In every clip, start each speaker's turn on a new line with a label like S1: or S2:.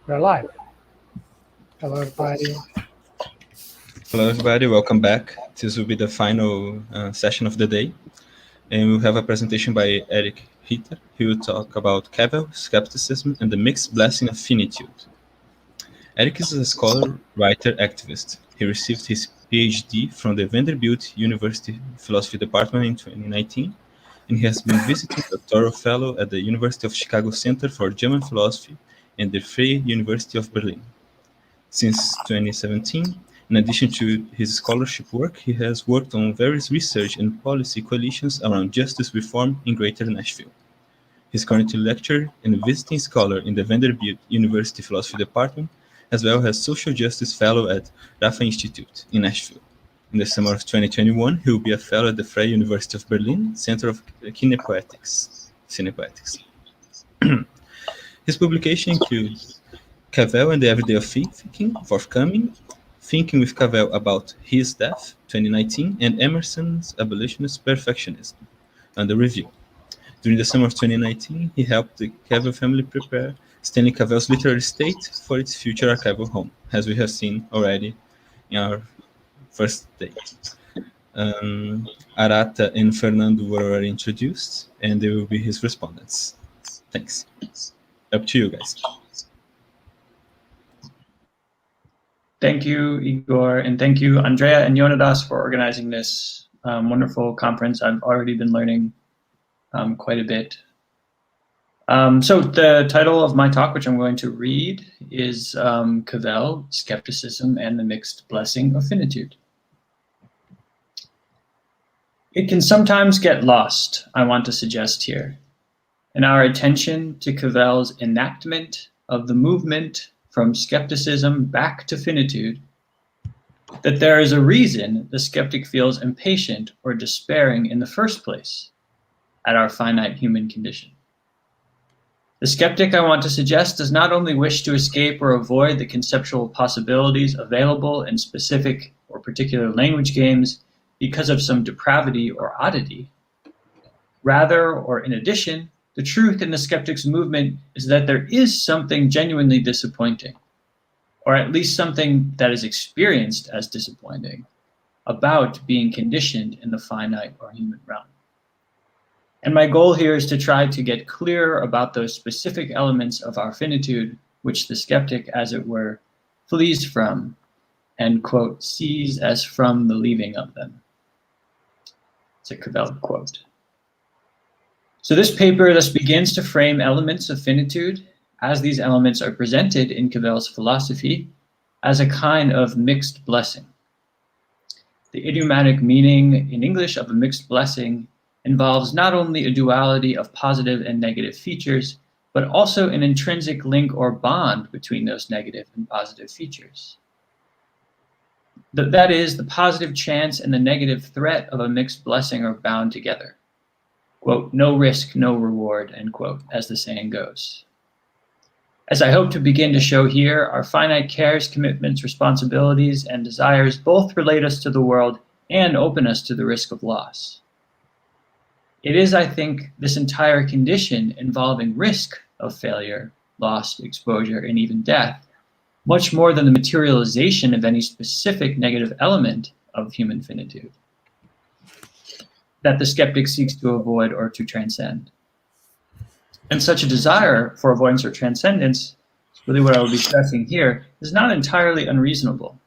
S1: We're live. Hello, everybody.
S2: Hello, everybody. Welcome back. This will be the final session of the day. And we'll have a presentation by Eric Ritter. He will talk about Cavells Skepticism and the mixed blessing of finitude. Eric is a scholar, writer, activist. He received his PhD from the Vanderbilt University Philosophy Department in 2019, and he has been visiting doctoral fellow at the University of Chicago Center for German Philosophy and the Freie University of Berlin. Since 2017, in addition to his scholarship work, he has worked on various research and policy coalitions around justice reform in Greater Nashville. He's currently lecturer and visiting scholar in the Vanderbilt University Philosophy Department, as well as social justice fellow at Rafa Institute in Nashville. In the summer of 2021, he will be a fellow at the Freie University of Berlin Center of Cinepoetics. His publication includes Cavell and the Everyday of Thinking, forthcoming, Thinking with Cavell About His Death, 2019, and Emerson's Abolitionist Perfectionism, under review. During the summer of 2019, he helped the Cavell family prepare Stanley Cavell's literary estate for its future archival home, as we have seen already in our first day. Arata and Fernando were already introduced, and they will be his respondents. Thanks. Up to you guys.
S3: Thank you, Igor, and thank you, Andrea and Leonidas, for organizing this wonderful conference. I've already been learning quite a bit. So the title of my talk, which I'm going to read, is Cavell, Skepticism and the Mixed Blessing of Finitude. It can sometimes get lost, I want to suggest here, in our attention to Cavell's enactment of the movement from skepticism back to finitude, that there is a reason the skeptic feels impatient or despairing in the first place at our finite human condition. The skeptic, I want to suggest, does not only wish to escape or avoid the conceptual possibilities available in specific or particular language games because of some depravity or oddity. Rather, or in addition, the truth in the skeptic's movement is that there is something genuinely disappointing, or at least something that is experienced as disappointing, about being conditioned in the finite or human realm. And my goal here is to try to get clear about those specific elements of our finitude, which the skeptic, as it were, flees from and, quote, sees as from the leaving of them. It's a Cavell quote. So this paper thus begins to frame elements of finitude as these elements are presented in Cavell's philosophy as a kind of mixed blessing. The idiomatic meaning in English of a mixed blessing involves not only a duality of positive and negative features, but also an intrinsic link or bond between those negative and positive features. That is, the positive chance and the negative threat of a mixed blessing are bound together. Quote, no risk, no reward, end quote, as the saying goes. As I hope to begin to show here, our finite cares, commitments, responsibilities, and desires both relate us to the world and open us to the risk of loss. It is, I think, this entire condition involving risk of failure, loss, exposure, and even death, much more than the materialization of any specific negative element of human finitude, that the skeptic seeks to avoid or to transcend. And such a desire for avoidance or transcendence, really what I will be stressing here, is not entirely unreasonable,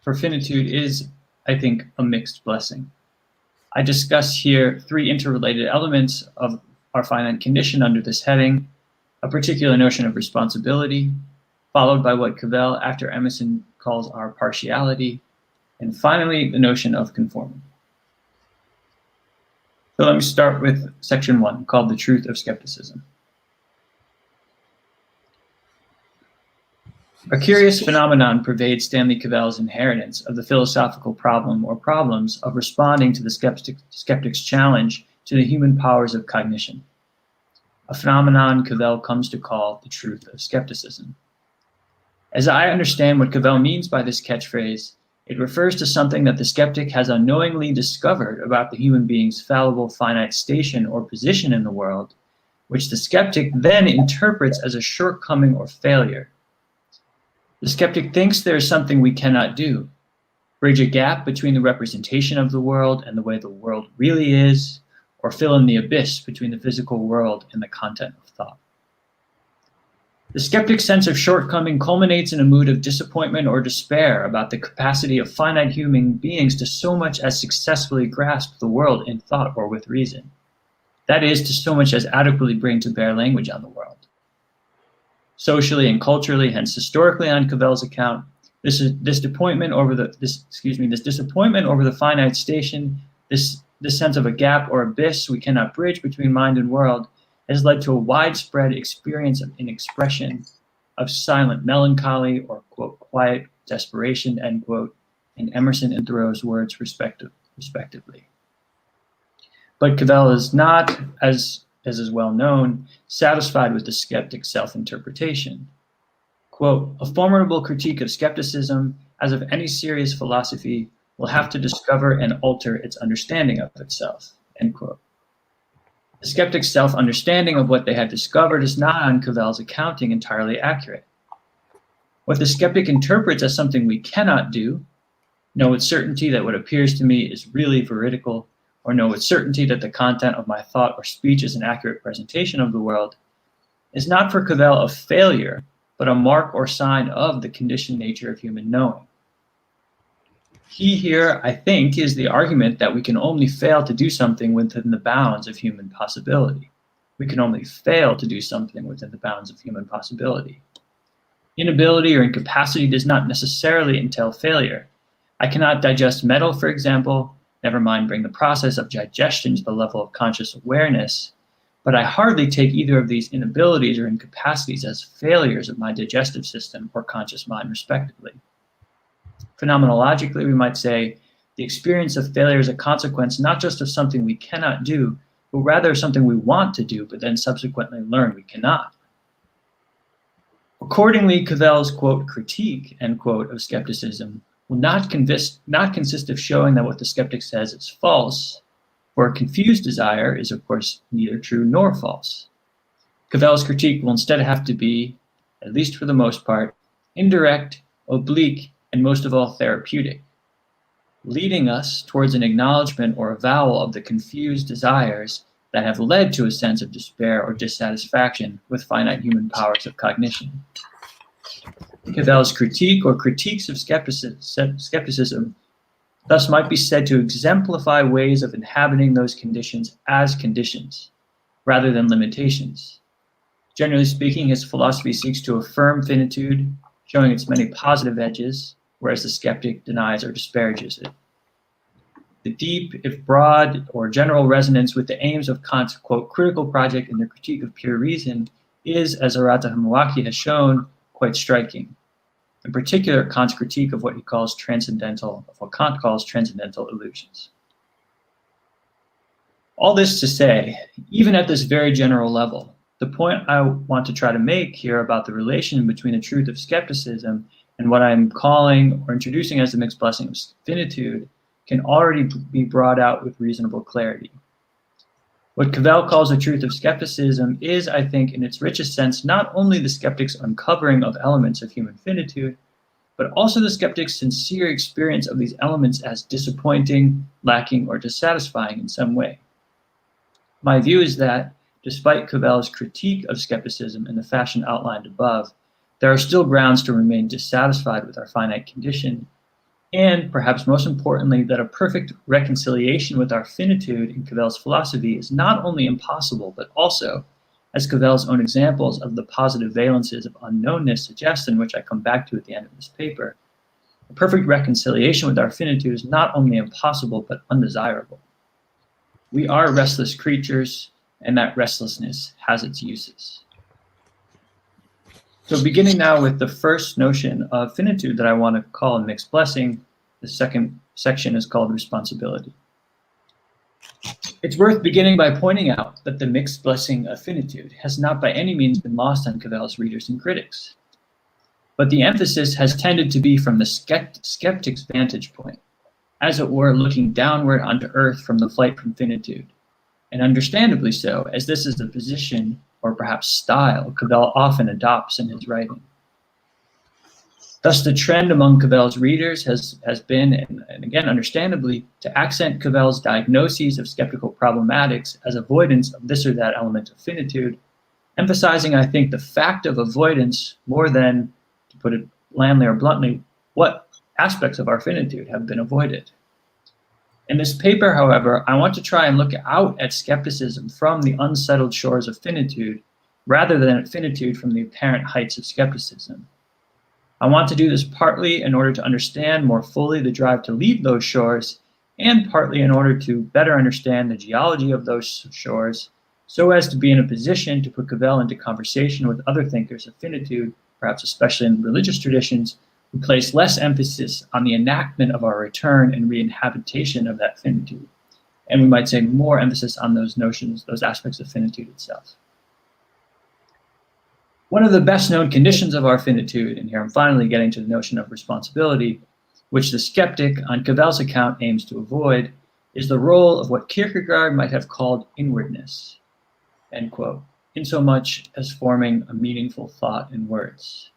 S3: for finitude is, I think, a mixed blessing. I discuss here three interrelated elements of our finite condition under this heading: a particular notion of responsibility, followed by what Cavell, after Emerson, calls our partiality, and finally, the notion of conformity. So let me start with section 1, called the Truth of Skepticism. A curious phenomenon pervades Stanley Cavell's inheritance of the philosophical problem or problems of responding to the skeptic's challenge to the human powers of cognition, a phenomenon Cavell comes to call the truth of skepticism. As I understand what Cavell means by this catchphrase, it refers to something that the skeptic has unknowingly discovered about the human being's fallible finite station or position in the world, which the skeptic then interprets as a shortcoming or failure. The skeptic thinks there is something we cannot do, bridge a gap between the representation of the world and the way the world really is, or fill in the abyss between the physical world and the content of thought. The skeptic's sense of shortcoming culminates in a mood of disappointment or despair about the capacity of finite human beings to so much as successfully grasp the world in thought or with reason. That is, to so much as adequately bring to bear language on the world. Socially and culturally, hence historically on Cavell's account, this disappointment over the finite station, this sense of a gap or abyss we cannot bridge between mind and world, has led to a widespread experience of an expression of silent melancholy or, quote, quiet desperation, end quote, in Emerson and Thoreau's words respectively. But Cavell is not, as is well known, satisfied with the skeptic's self-interpretation. Quote, a formidable critique of skepticism, as of any serious philosophy, will have to discover and alter its understanding of itself, end quote. The skeptic's self-understanding of what they had discovered is not, on Cavell's accounting, entirely accurate. What the skeptic interprets as something we cannot do, know with certainty that what appears to me is really veridical, or know with certainty that the content of my thought or speech is an accurate presentation of the world, is not for Cavell a failure, but a mark or sign of the conditioned nature of human knowing. Key here, I think, is the argument that we can only fail to do something within the bounds of human possibility. We can only fail to do something within the bounds of human possibility. Inability or incapacity does not necessarily entail failure. I cannot digest metal, for example, never mind bring the process of digestion to the level of conscious awareness, but I hardly take either of these inabilities or incapacities as failures of my digestive system or conscious mind, respectively. Phenomenologically, we might say the experience of failure is a consequence not just of something we cannot do, but rather something we want to do, but then subsequently learn we cannot. Accordingly, Cavell's, quote, critique, end quote, of skepticism will not consist of showing that what the skeptic says is false, for a confused desire is, of course, neither true nor false. Cavell's critique will instead have to be, at least for the most part, indirect, oblique, and most of all therapeutic, leading us towards an acknowledgement or avowal of the confused desires that have led to a sense of despair or dissatisfaction with finite human powers of cognition. Cavell's critique or critiques of skepticism thus might be said to exemplify ways of inhabiting those conditions as conditions, rather than limitations. Generally speaking, his philosophy seeks to affirm finitude, showing its many positive edges, whereas the skeptic denies or disparages it. The deep, if broad, or general resonance with the aims of Kant's, quote, critical project in the critique of pure reason is, as Arata Hamawaki has shown, quite striking. In particular, Kant's critique of what Kant calls transcendental illusions. All this to say, even at this very general level, the point I want to try to make here about the relation between the truth of skepticism and what I'm calling or introducing as the mixed blessing of finitude can already be brought out with reasonable clarity. What Cavell calls the truth of skepticism is, I think, in its richest sense, not only the skeptic's uncovering of elements of human finitude, but also the skeptic's sincere experience of these elements as disappointing, lacking, or dissatisfying in some way. My view is that, despite Cavell's critique of skepticism in the fashion outlined above, there are still grounds to remain dissatisfied with our finite condition, and, perhaps most importantly, that a perfect reconciliation with our finitude in Cavell's philosophy is not only impossible, but also, as Cavell's own examples of the positive valences of unknownness suggest, and which I come back to at the end of this paper, a perfect reconciliation with our finitude is not only impossible, but undesirable. We are restless creatures, and that restlessness has its uses. So beginning now with the first notion of finitude that I want to call a mixed blessing, the second section is called responsibility. It's worth beginning by pointing out that the mixed blessing of finitude has not by any means been lost on Cavell's readers and critics, but the emphasis has tended to be from the skeptic's vantage point, as it were looking downward onto earth from the flight from finitude, and understandably so, as this is the position or perhaps style, Cavell often adopts in his writing. Thus, the trend among Cavell's readers has been, and again, understandably, to accent Cavell's diagnoses of skeptical problematics as avoidance of this or that element of finitude, emphasizing, I think, the fact of avoidance more than, to put it blandly or bluntly, what aspects of our finitude have been avoided. In this paper, however, I want to try and look out at skepticism from the unsettled shores of finitude, rather than at finitude from the apparent heights of skepticism. I want to do this partly in order to understand more fully the drive to leave those shores, and partly in order to better understand the geology of those shores, so as to be in a position to put Cavell into conversation with other thinkers of finitude, perhaps especially in religious traditions, who place less emphasis on the enactment of our return and re-inhabitation of that finitude, and we might say more emphasis on those notions, those aspects of finitude itself. One of the best known conditions of our finitude, and here I'm finally getting to the notion of responsibility, which the skeptic on Cavell's account aims to avoid, is the role of what Kierkegaard might have called inwardness, end quote, insomuch as forming a meaningful thought in words.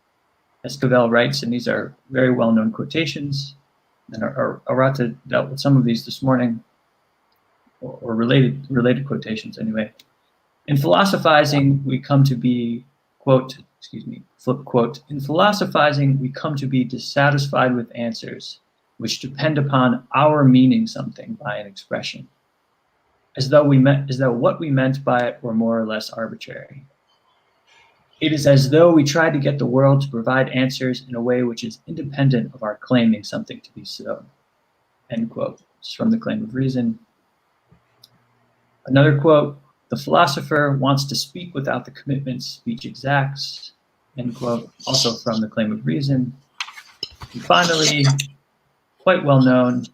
S3: As Cavell writes, and these are very well-known quotations, and Arata dealt with some of these this morning, or related quotations anyway. In philosophizing, we come to be, flip quote, in philosophizing, we come to be dissatisfied with answers which depend upon our meaning something by an expression, as though what we meant by it were more or less arbitrary. It is as though we tried to get the world to provide answers in a way which is independent of our claiming something to be so, end quote. It's from The Claim of Reason. Another quote, the philosopher wants to speak without the commitments speech exacts, end quote, also from The Claim of Reason. And finally, quite well known,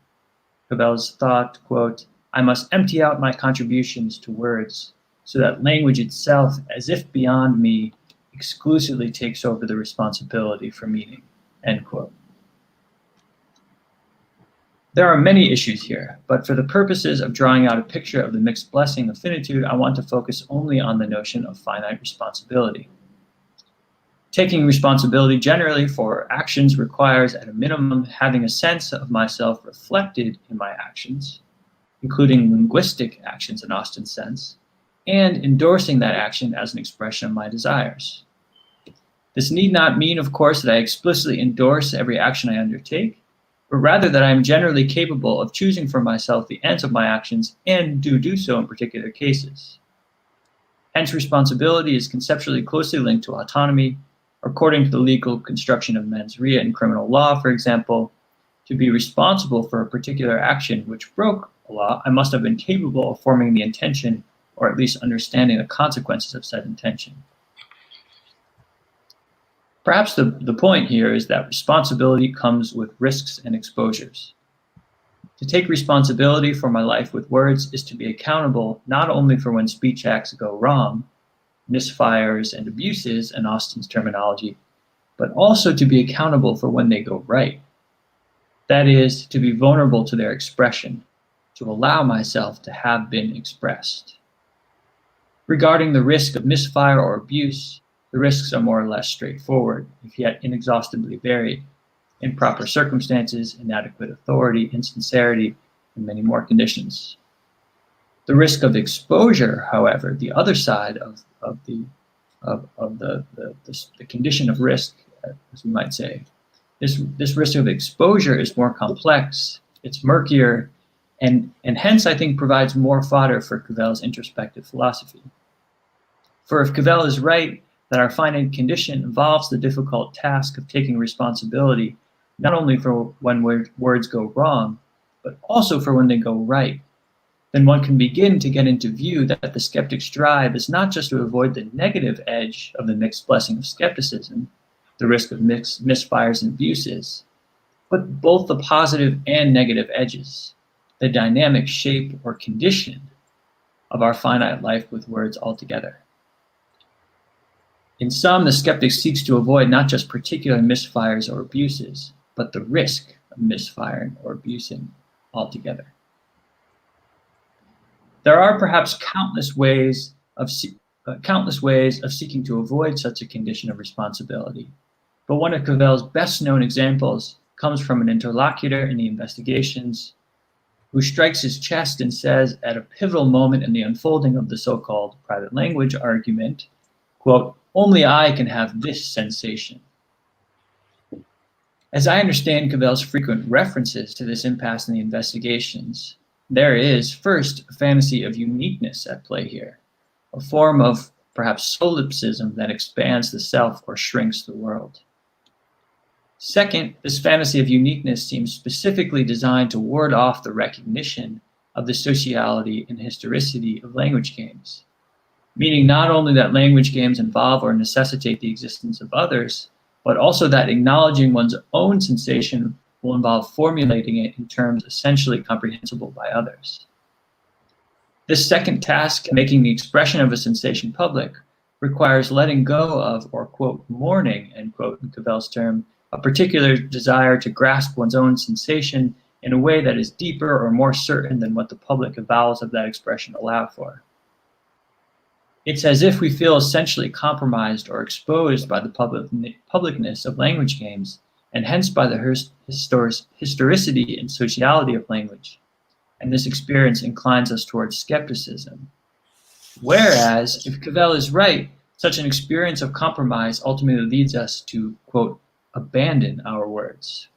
S3: Cavell's thought, quote, I must empty out my contributions to words so that language itself, as if beyond me, exclusively takes over the responsibility for meaning, end quote. There are many issues here, but for the purposes of drawing out a picture of the mixed blessing of finitude, I want to focus only on the notion of finite responsibility. Taking responsibility generally for actions requires, at a minimum, having a sense of myself reflected in my actions, including linguistic actions in Austin's sense, and endorsing that action as an expression of my desires. This need not mean, of course, that I explicitly endorse every action I undertake, but rather that I am generally capable of choosing for myself the ends of my actions and do so in particular cases. Hence, responsibility is conceptually closely linked to autonomy. According to the legal construction of mens rea in criminal law, for example, to be responsible for a particular action which broke a law, I must have been capable of forming the intention, or at least understanding the consequences of said intention. Perhaps the point here is that responsibility comes with risks and exposures. To take responsibility for my life with words is to be accountable not only for when speech acts go wrong, misfires and abuses in Austin's terminology, but also to be accountable for when they go right. That is, to be vulnerable to their expression, to allow myself to have been expressed. Regarding the risk of misfire or abuse, the risks are more or less straightforward, if yet inexhaustibly varied, improper circumstances, inadequate authority, insincerity, and many more conditions. The risk of exposure, however, the other side of the condition of risk, as we might say, this risk of exposure is more complex, it's murkier, and hence I think provides more fodder for Cavell's introspective philosophy. For if Cavell is right that our finite condition involves the difficult task of taking responsibility, not only for when words go wrong, but also for when they go right, then one can begin to get into view that the skeptic's drive is not just to avoid the negative edge of the mixed blessing of skepticism, the risk of misfires and abuses, but both the positive and negative edges, the dynamic shape or condition of our finite life with words altogether. In sum, the skeptic seeks to avoid not just particular misfires or abuses, but the risk of misfiring or abusing altogether. There are perhaps countless ways of countless ways of seeking to avoid such a condition of responsibility. But one of Cavell's best known examples comes from an interlocutor in the investigations who strikes his chest and says at a pivotal moment in the unfolding of the so-called private language argument, quote, "Only I can have this sensation." As I understand Cavell's frequent references to this impasse in the investigations, there is, first, a fantasy of uniqueness at play here, a form of perhaps solipsism that expands the self or shrinks the world. Second, this fantasy of uniqueness seems specifically designed to ward off the recognition of the sociality and historicity of language games, meaning not only that language games involve or necessitate the existence of others, but also that acknowledging one's own sensation will involve formulating it in terms essentially comprehensible by others. This second task, making the expression of a sensation public, requires letting go of, or quote, mourning, end quote, in Cavell's term, a particular desire to grasp one's own sensation in a way that is deeper or more certain than what the public avowals of that expression allow for. It's as if we feel essentially compromised or exposed by the publicness of language games, and hence by the historicity and sociality of language. And this experience inclines us towards skepticism. Whereas, if Cavell is right, such an experience of compromise ultimately leads us to, quote, abandon our words.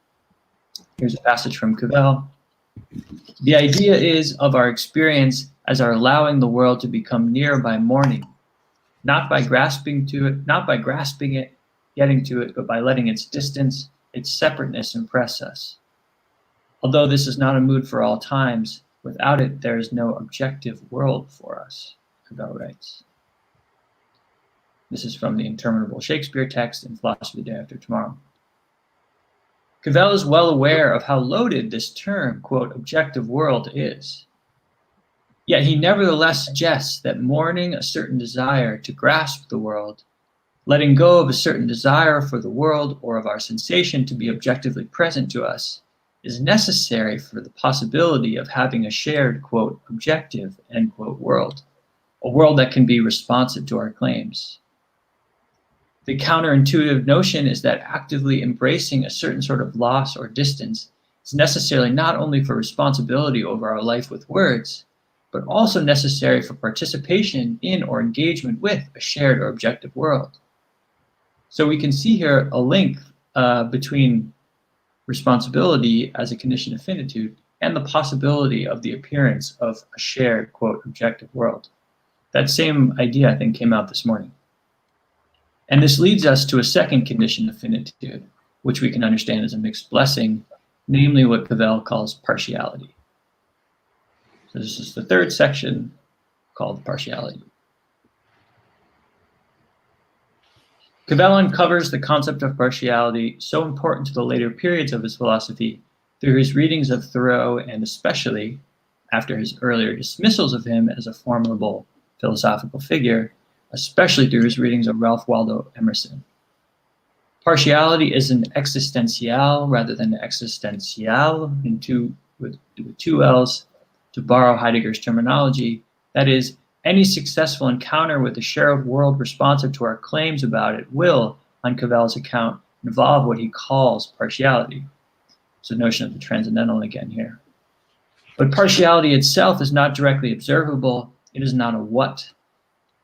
S3: Here's a passage from Cavell. "The idea is of our experience as our allowing the world to become near by mourning, not by grasping it, getting to it, but by letting its distance, its separateness impress us. Although this is not a mood for all times, without it there is no objective world for us," Cavell writes. This is from the interminable Shakespeare text in Philosophy the Day After Tomorrow. Cavell is well aware of how loaded this term, quote, objective world is. Yet he nevertheless suggests that mourning a certain desire to grasp the world, letting go of a certain desire for the world or of our sensation to be objectively present to us, is necessary for the possibility of having a shared, quote, objective, end quote, world, a world that can be responsive to our claims. The counterintuitive notion is that actively embracing a certain sort of loss or distance is necessary not only for responsibility over our life with words, but also necessary for participation in or engagement with a shared or objective world. So we can see here a link between responsibility as a condition of finitude and the possibility of the appearance of a shared, quote, objective world. That same idea, I think, came out this morning. And this leads us to a second condition of finitude, which we can understand as a mixed blessing, namely what Cavell calls partiality. So this is the third section called partiality. Cavell uncovers the concept of partiality so important to the later periods of his philosophy through his readings of Thoreau and especially after his earlier dismissals of him as a formidable philosophical figure, especially through his readings of Ralph Waldo Emerson. Partiality is an existential rather than existential with two L's, to borrow Heidegger's terminology. That is, any successful encounter with a shared world responsive to our claims about it will, on Cavell's account, involve what he calls partiality. It's a notion of the transcendental again here. But partiality itself is not directly observable. It is not a what.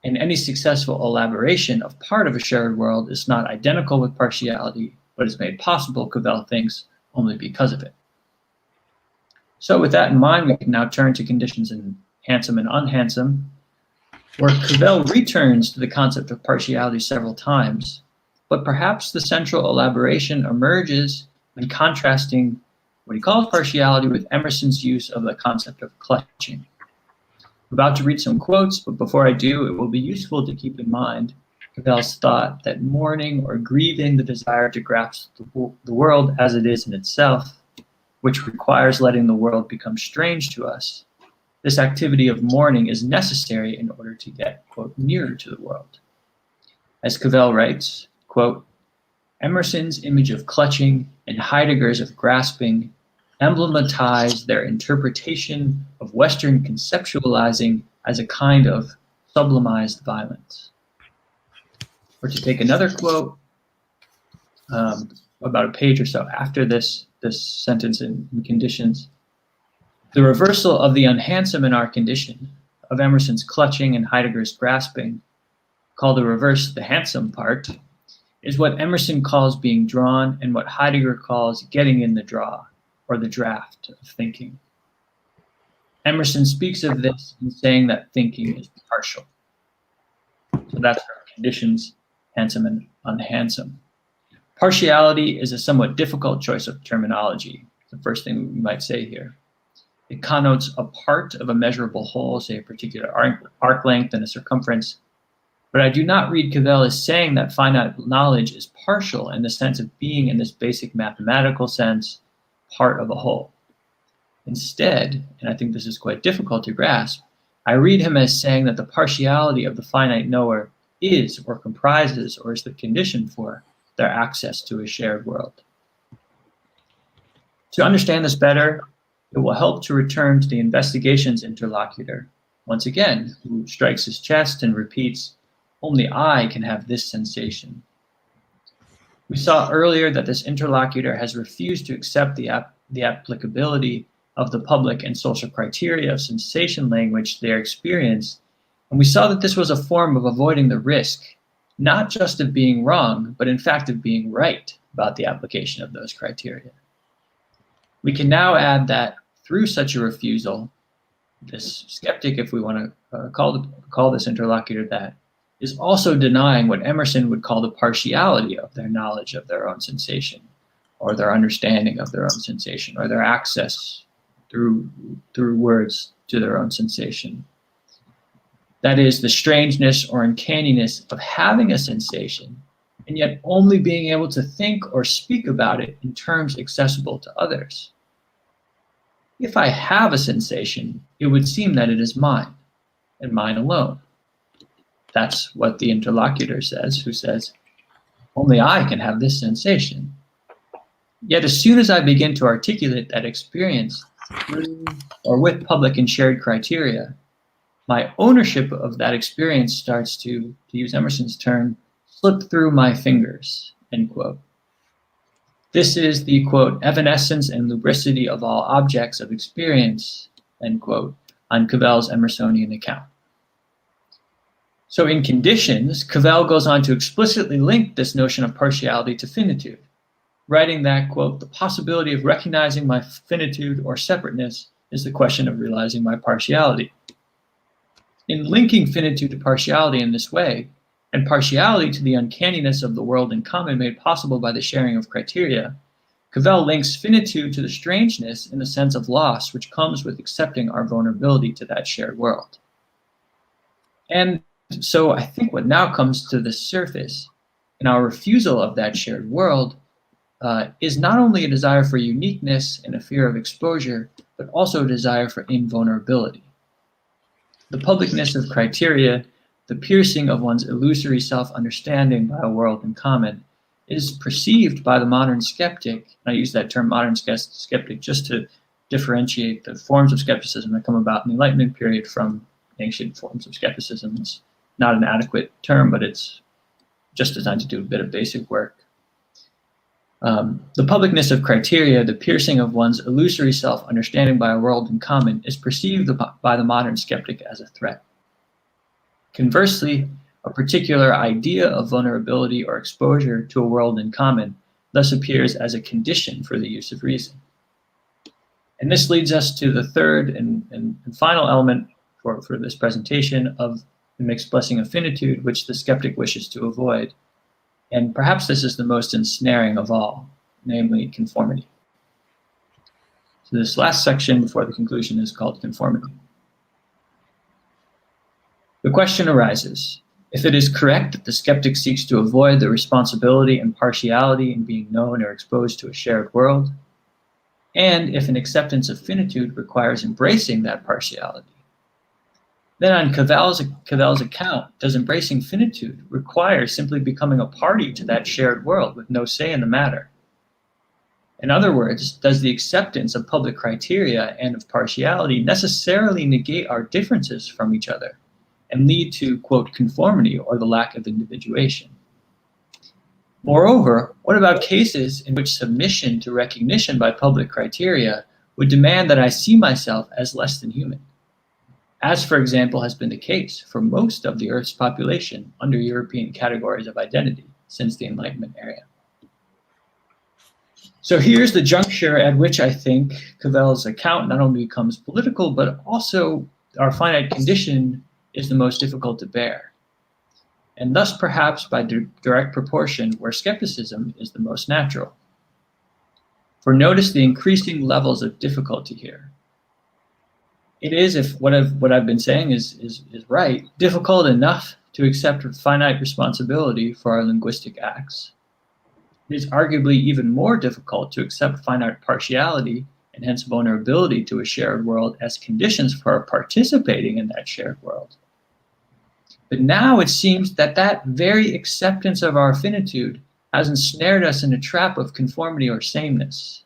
S3: And any successful elaboration of part of a shared world is not identical with partiality, but is made possible, Cavell thinks, only because of it. So with that in mind, we can now turn to conditions in Handsome and Unhandsome, where Cavell returns to the concept of partiality several times, but perhaps the central elaboration emerges when contrasting what he calls partiality with Emerson's use of the concept of clutching. I'm about to read some quotes, but before I do, it will be useful to keep in mind Cavell's thought that mourning or grieving the desire to grasp the world as it is in itself, which requires letting the world become strange to us, this activity of mourning is necessary in order to get, quote, nearer to the world. As Cavell writes, quote, Emerson's image of clutching and Heidegger's of grasping emblematize their interpretation of Western conceptualizing as a kind of sublimized violence. Or to take another quote, about a page or so after this sentence in Conditions, the reversal of the unhandsome in our condition, of Emerson's clutching and Heidegger's grasping, called the reverse the handsome part, is what Emerson calls being drawn and what Heidegger calls getting in the draw, or the draft of thinking. Emerson speaks of this in saying that thinking is partial. So that's our Conditions, handsome and unhandsome. Partiality is a somewhat difficult choice of terminology. The first thing we might say here. It connotes a part of a measurable whole, say a particular arc length and a circumference. But I do not read Cavell as saying that finite knowledge is partial in the sense of being, in this basic mathematical sense, part of a whole. Instead, and I think this is quite difficult to grasp, I read him as saying that the partiality of the finite knower is or comprises or is the condition for their access to a shared world. To understand this better, it will help to return to the investigation's interlocutor, once again, who strikes his chest and repeats, "Only I can have this sensation." We saw earlier that this interlocutor has refused to accept the applicability of the public and social criteria of sensation language to their experience, and we saw that this was a form of avoiding the risk, not just of being wrong, but in fact of being right about the application of those criteria. We can now add that through such a refusal, this skeptic, if we want to call this interlocutor that, is also denying what Emerson would call the partiality of their knowledge of their own sensation, or their understanding of their own sensation, or their access through words to their own sensation. That is, the strangeness or uncanniness of having a sensation, and yet only being able to think or speak about it in terms accessible to others. If I have a sensation, it would seem that it is mine, and mine alone. That's what the interlocutor says, who says, "Only I can have this sensation." Yet as soon as I begin to articulate that experience through or with public and shared criteria, my ownership of that experience starts to use Emerson's term, slip through my fingers, end quote. This is the, quote, evanescence and lubricity of all objects of experience, end quote, on Cavell's Emersonian account. So in Conditions, Cavell goes on to explicitly link this notion of partiality to finitude, writing that, quote, the possibility of recognizing my finitude or separateness is the question of realizing my partiality. In linking finitude to partiality in this way, and partiality to the uncanniness of the world in common made possible by the sharing of criteria, Cavell links finitude to the strangeness in the sense of loss which comes with accepting our vulnerability to that shared world. And so I think what now comes to the surface in our refusal of that shared world is not only a desire for uniqueness and a fear of exposure, but also a desire for invulnerability. The publicness of criteria, the piercing of one's illusory self-understanding by a world in common, is perceived by the modern skeptic, and I use that term modern skeptic just to differentiate the forms of skepticism that come about in the Enlightenment period from ancient forms of skepticism. It's not an adequate term, but it's just designed to do a bit of basic work. The publicness of criteria, the piercing of one's illusory self-understanding by a world in common, is perceived by the modern skeptic as a threat. Conversely, a particular idea of vulnerability or exposure to a world in common thus appears as a condition for the use of reason. And this leads us to the third and final element for this presentation of the mixed blessing of finitude, which the skeptic wishes to avoid. And perhaps this is the most ensnaring of all, namely conformity. So this last section before the conclusion is called conformity. The question arises, if it is correct that the skeptic seeks to avoid the responsibility and partiality in being known or exposed to a shared world, and if an acceptance of finitude requires embracing that partiality, then on Cavell's account, does embracing finitude require simply becoming a party to that shared world with no say in the matter? In other words, does the acceptance of public criteria and of partiality necessarily negate our differences from each other, and lead to, quote, conformity or the lack of individuation. Moreover, what about cases in which submission to recognition by public criteria would demand that I see myself as less than human, as, for example, has been the case for most of the Earth's population under European categories of identity since the Enlightenment era? So here's the juncture at which I think Cavell's account not only becomes political, but also our finite condition is the most difficult to bear, and thus perhaps by direct proportion where skepticism is the most natural. For notice the increasing levels of difficulty here. It is, if what I've been saying is right, difficult enough to accept finite responsibility for our linguistic acts. It is arguably even more difficult to accept finite partiality and hence vulnerability to a shared world as conditions for our participating in that shared world. But now it seems that that very acceptance of our finitude has ensnared us in a trap of conformity or sameness,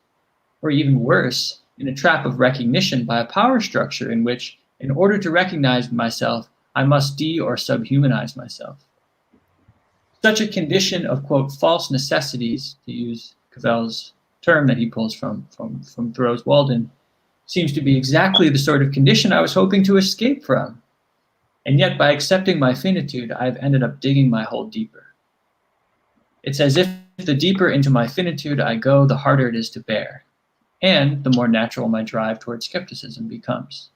S3: or even worse, in a trap of recognition by a power structure in which, in order to recognize myself, I must de- or subhumanize myself. Such a condition of, quote, false necessities, to use Cavell's term that he pulls from Thoreau's Walden, seems to be exactly the sort of condition I was hoping to escape from. And yet, by accepting my finitude, I've ended up digging my hole deeper. It's as if the deeper into my finitude I go, the harder it is to bear, and the more natural my drive toward skepticism becomes.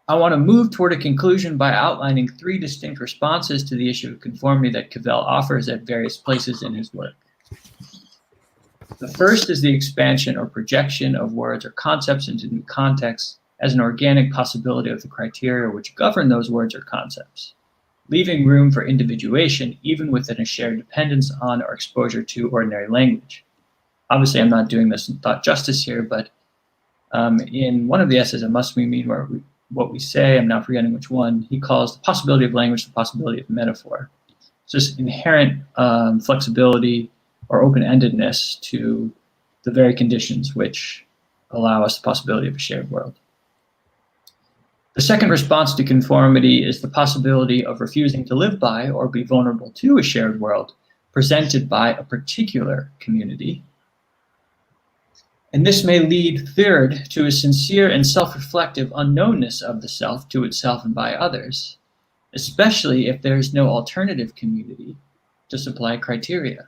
S3: I want to move toward a conclusion by outlining 3 distinct responses to the issue of conformity that Cavell offers at various places in his work. The first is the expansion or projection of words or concepts into new contexts as an organic possibility of the criteria which govern those words or concepts, leaving room for individuation even within a shared dependence on or exposure to ordinary language. Obviously, I'm not doing this in thought justice here, but in one of the essays, It Must We Mean What We Say, I'm now forgetting which one, he calls the possibility of language the possibility of metaphor. So this inherent flexibility or open-endedness to the very conditions which allow us the possibility of a shared world. The second response to conformity is the possibility of refusing to live by or be vulnerable to a shared world presented by a particular community. And this may lead, third, to a sincere and self-reflective unknownness of the self to itself and by others, especially if there is no alternative community to supply criteria,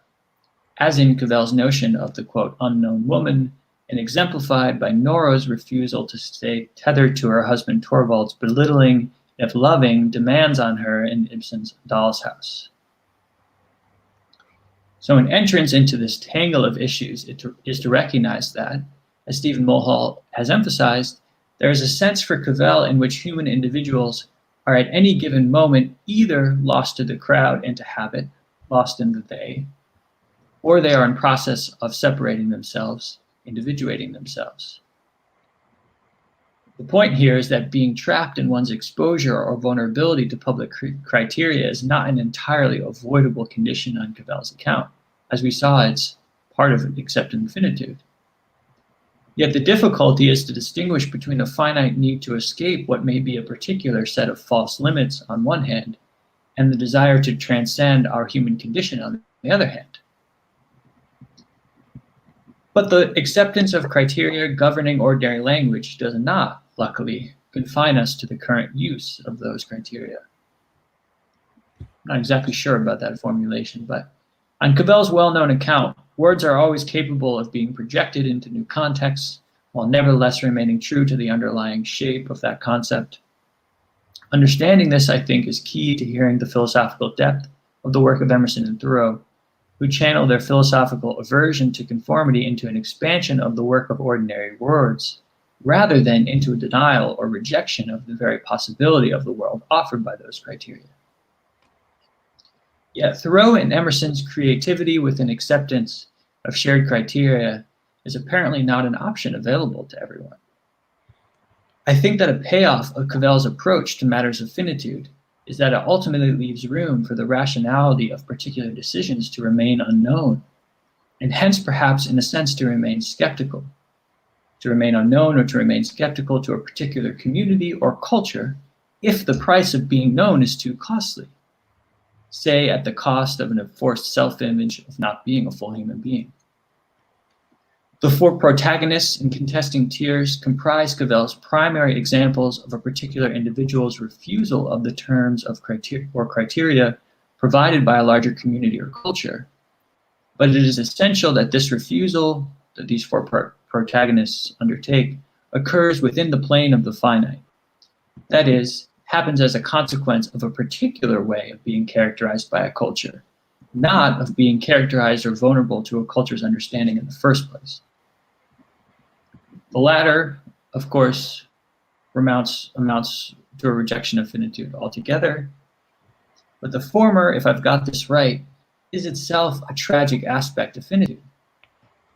S3: as in Cavell's notion of the, quote, unknown woman, and exemplified by Nora's refusal to stay tethered to her husband Torvald's belittling, if loving, demands on her in Ibsen's Doll's House. So an entrance into this tangle of issues is to recognize that, as Stephen Mulhall has emphasized, there is a sense for Cavell in which human individuals are at any given moment either lost to the crowd and to habit, lost in the they, or they are in process of separating themselves, individuating themselves. The point here is that being trapped in one's exposure or vulnerability to public criteria is not an entirely avoidable condition on Cavell's account. As we saw, it's part of accepting finitude. Yet the difficulty is to distinguish between a finite need to escape what may be a particular set of false limits on one hand, and the desire to transcend our human condition on the other hand. But the acceptance of criteria governing ordinary language does not, luckily, confine us to the current use of those criteria. I'm not exactly sure about that formulation, but on Cavell's well-known account, words are always capable of being projected into new contexts, while nevertheless remaining true to the underlying shape of that concept. Understanding this, I think, is key to hearing the philosophical depth of the work of Emerson and Thoreau, who channel their philosophical aversion to conformity into an expansion of the work of ordinary words, rather than into a denial or rejection of the very possibility of the world offered by those criteria. Yet Thoreau and Emerson's creativity within acceptance of shared criteria is apparently not an option available to everyone. I think that a payoff of Cavell's approach to matters of finitude is that it ultimately leaves room for the rationality of particular decisions to remain unknown, and hence perhaps in a sense to remain skeptical. To remain unknown or to remain skeptical to a particular community or culture if the price of being known is too costly, say at the cost of an enforced self-image of not being a full human being. The four protagonists in Contesting Tears comprise Cavell's primary examples of a particular individual's refusal of the terms of criteria provided by a larger community or culture. But it is essential that this refusal that these four protagonists undertake occurs within the plane of the finite. That is, happens as a consequence of a particular way of being characterized by a culture, not of being characterized or vulnerable to a culture's understanding in the first place. The latter, of course, amounts to a rejection of finitude altogether. But the former, if I've got this right, is itself a tragic aspect of finitude.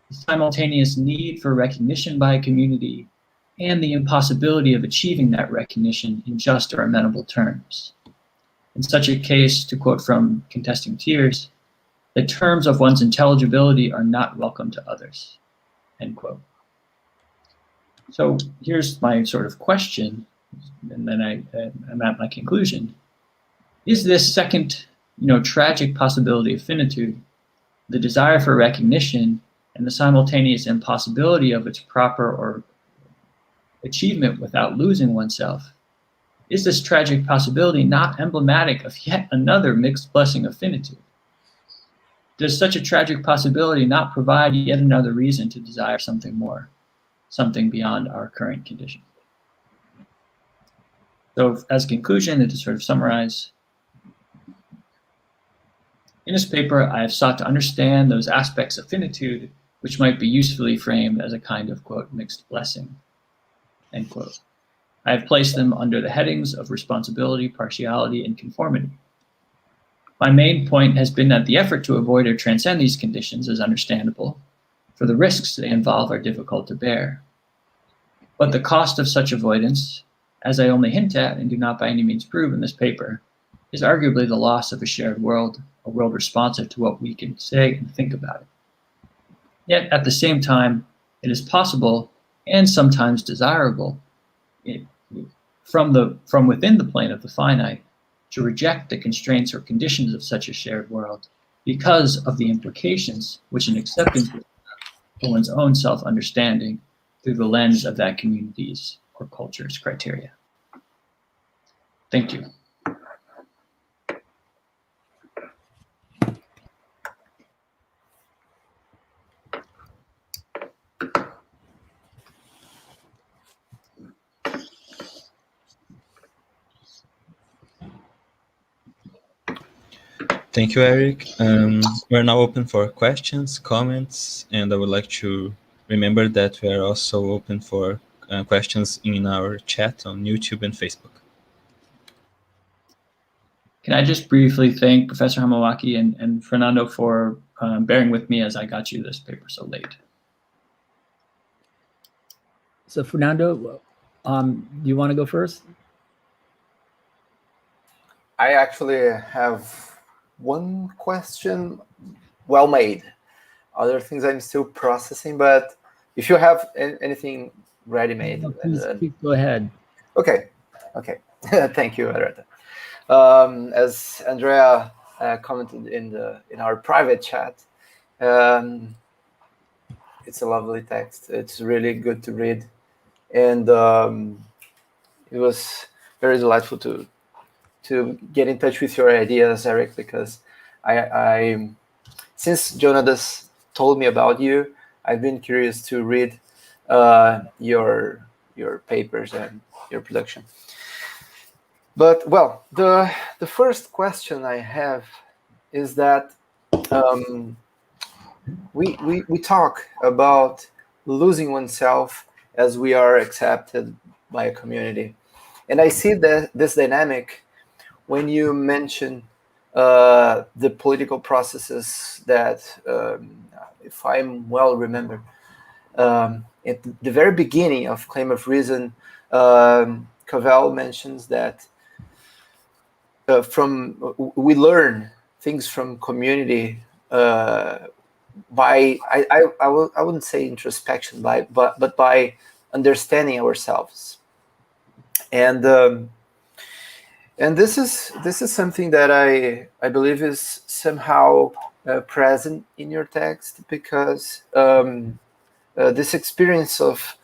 S3: The simultaneous need for recognition by a community and the impossibility of achieving that recognition in just or amenable terms. In such a case, to quote from Contesting Tears, the terms of one's intelligibility are not welcome to others, end quote. So here's my sort of question, and then I'm at my conclusion. Is this second, tragic possibility of finitude, the desire for recognition and the simultaneous impossibility of its proper or achievement without losing oneself, is this tragic possibility not emblematic of yet another mixed blessing of finitude? Does such a tragic possibility not provide yet another reason to desire something more? Something beyond our current condition. So as a conclusion, and to sort of summarize, in this paper, I have sought to understand those aspects of finitude which might be usefully framed as a kind of, quote, mixed blessing, end quote. I have placed them under the headings of responsibility, partiality, and conformity. My main point has been that the effort to avoid or transcend these conditions is understandable, for the risks they involve are difficult to bear. But the cost of such avoidance, as I only hint at and do not by any means prove in this paper, is arguably the loss of a shared world, a world responsive to what we can say and think about it. Yet at the same time, it is possible and sometimes desirable from within the plane of the finite to reject the constraints or conditions of such a shared world because of the implications which an acceptance would have for one's own self-understanding through the lens of that community's or culture's criteria. Thank you.
S2: Thank you, Eric. We're now open for questions, comments, and I would like to remember that we are also open for questions in our chat on YouTube and Facebook.
S3: Can I just briefly thank Professor Hamawaki and Fernando for bearing with me as I got you this paper so late.
S4: So Fernando, do you want to go first?
S5: I actually have one question, well made. Other things I'm still processing, but if you have anything ready-made,
S4: No, please go ahead.
S5: Okay. Thank you, Ritter. As Andrea commented in our private chat, it's a lovely text. It's really good to read, and it was very delightful to get in touch with your ideas, Eric, because I since Jonas told me about you, I've been curious to read your papers and your production. But well, the first question I have is that we talk about losing oneself as we are accepted by a community, and I see that this dynamic when you mention the political processes that, if I'm well remembered, at the very beginning of Claim of Reason, Cavell mentions that we learn things from community by I wouldn't say introspection, but by understanding ourselves. And And this is something that I believe is somehow present in your text, because this experience of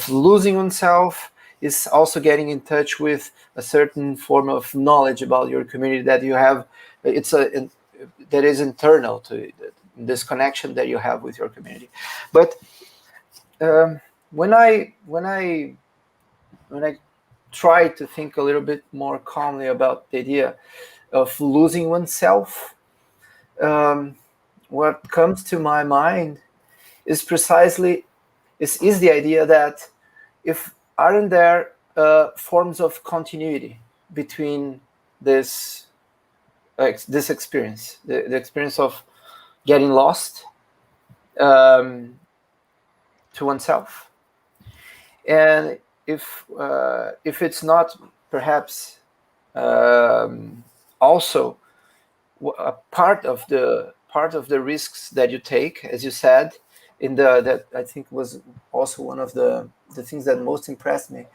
S5: losing oneself is also getting in touch with a certain form of knowledge about your community that you have. That is internal to this connection that you have with your community. But when I try to think a little bit more calmly about the idea of losing oneself, what comes to my mind is precisely is the idea that if aren't there forms of continuity between this experience, the experience of getting lost to oneself, and if it's not perhaps also a part of the risks that you take, as you said, that I think was also one of the things that most impressed me,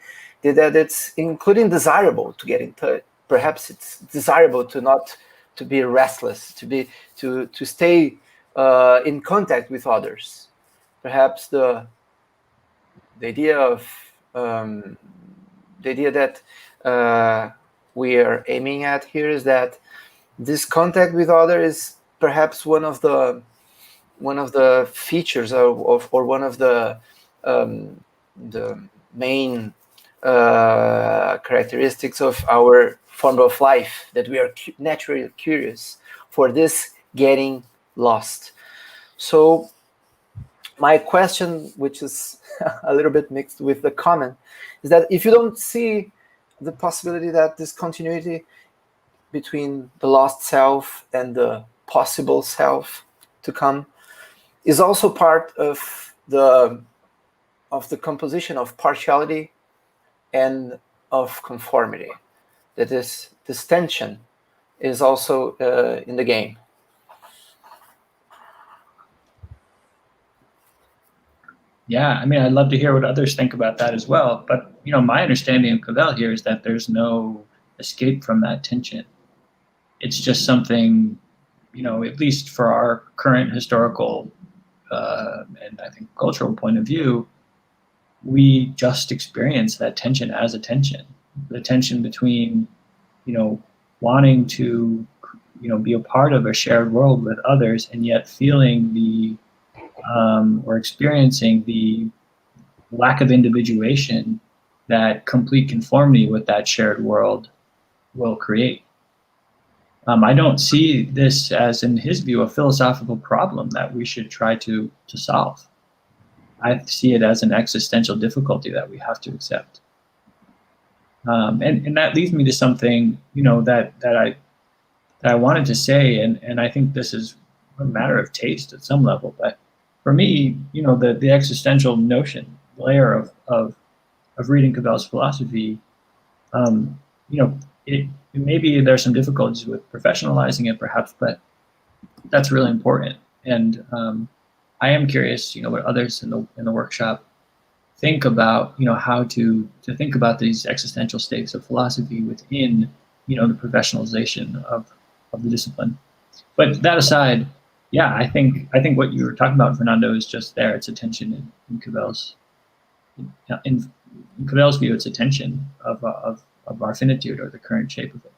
S5: that it's including desirable to get in touch. Perhaps it's desirable to be restless, to stay in contact with others. Perhaps the idea of the idea that we are aiming at here is that this contact with others is perhaps one of the features of or one of the main characteristics of our form of life, that we are naturally curious for this getting lost. So my question, which is a little bit mixed with the comment, is that if you don't see the possibility that this continuity between the lost self and the possible self to come is also part of the composition of partiality and of conformity, that this tension is also in the game.
S3: Yeah, I mean, I'd love to hear what others think about that as well. But, my understanding of Cavell here is that there's no escape from that tension. It's just something, at least for our current historical and I think cultural point of view, we just experience that tension as a tension. The tension between, wanting to, be a part of a shared world with others, and yet feeling or experiencing the lack of individuation that complete conformity with that shared world will create. I don't see this as, in his view, a philosophical problem that we should try to solve. I see it as an existential difficulty that we have to accept. And that leads me to something, that I wanted to say, and I think this is a matter of taste at some level, but for me, the existential notion, layer of reading Cavell's philosophy, maybe there's some difficulties with professionalizing it, perhaps, but that's really important. And I am curious, what others in the workshop think about, how to think about these existential stakes of philosophy within, the professionalization of the discipline. But that aside, yeah, I think what you were talking about, Fernando, is just there. It's a tension in Cavell's. In Cavell's view, it's a tension of our finitude, or the current shape of it.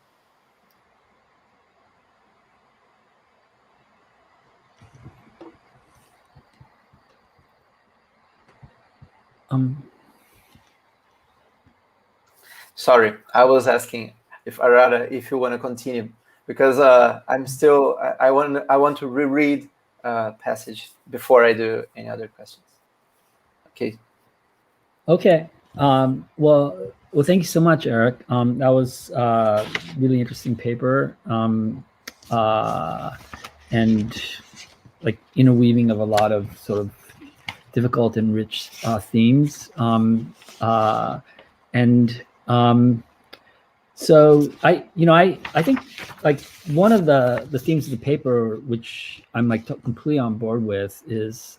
S5: Sorry, I was asking if Arara, if you want to continue, because I'm still I want to reread passage before I do any other questions. Okay.
S4: Okay. Well, thank you so much, Eric. That was a really interesting paper, and like interweaving of a lot of sort of difficult and rich themes. So I think like one of the themes of the paper, which I'm like completely on board with, is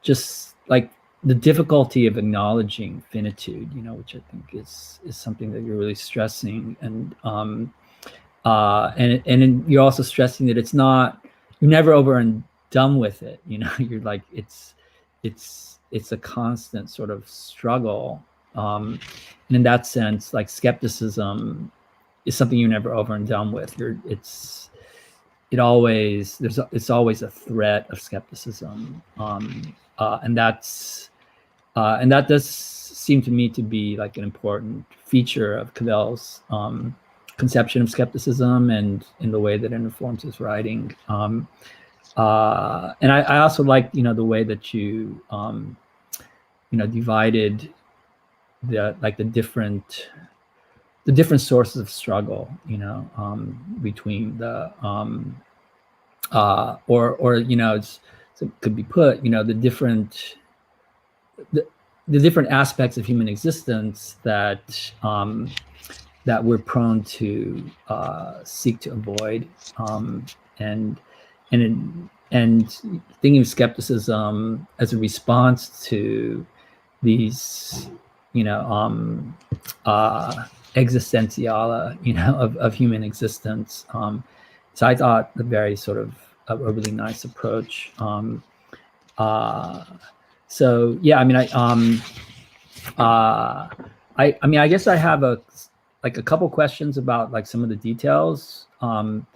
S4: just like the difficulty of acknowledging finitude, which I think is something that you're really stressing, and you're also stressing that you're never over and done with it. You're like it's a constant sort of struggle, and in that sense, like skepticism is something you're never over and done with. It's always a threat of skepticism, and that does seem to me to be like an important feature of Cavell's conception of skepticism and in the way that it informs his writing. And I also like the way that you divided the different sources of struggle, between the it could be put, the different aspects of human existence that we're prone to seek to avoid, and thinking of skepticism as a response to these, existentiala, of human existence. So I thought a very sort of a really nice approach. So yeah, I guess I have a couple questions about like some of the details and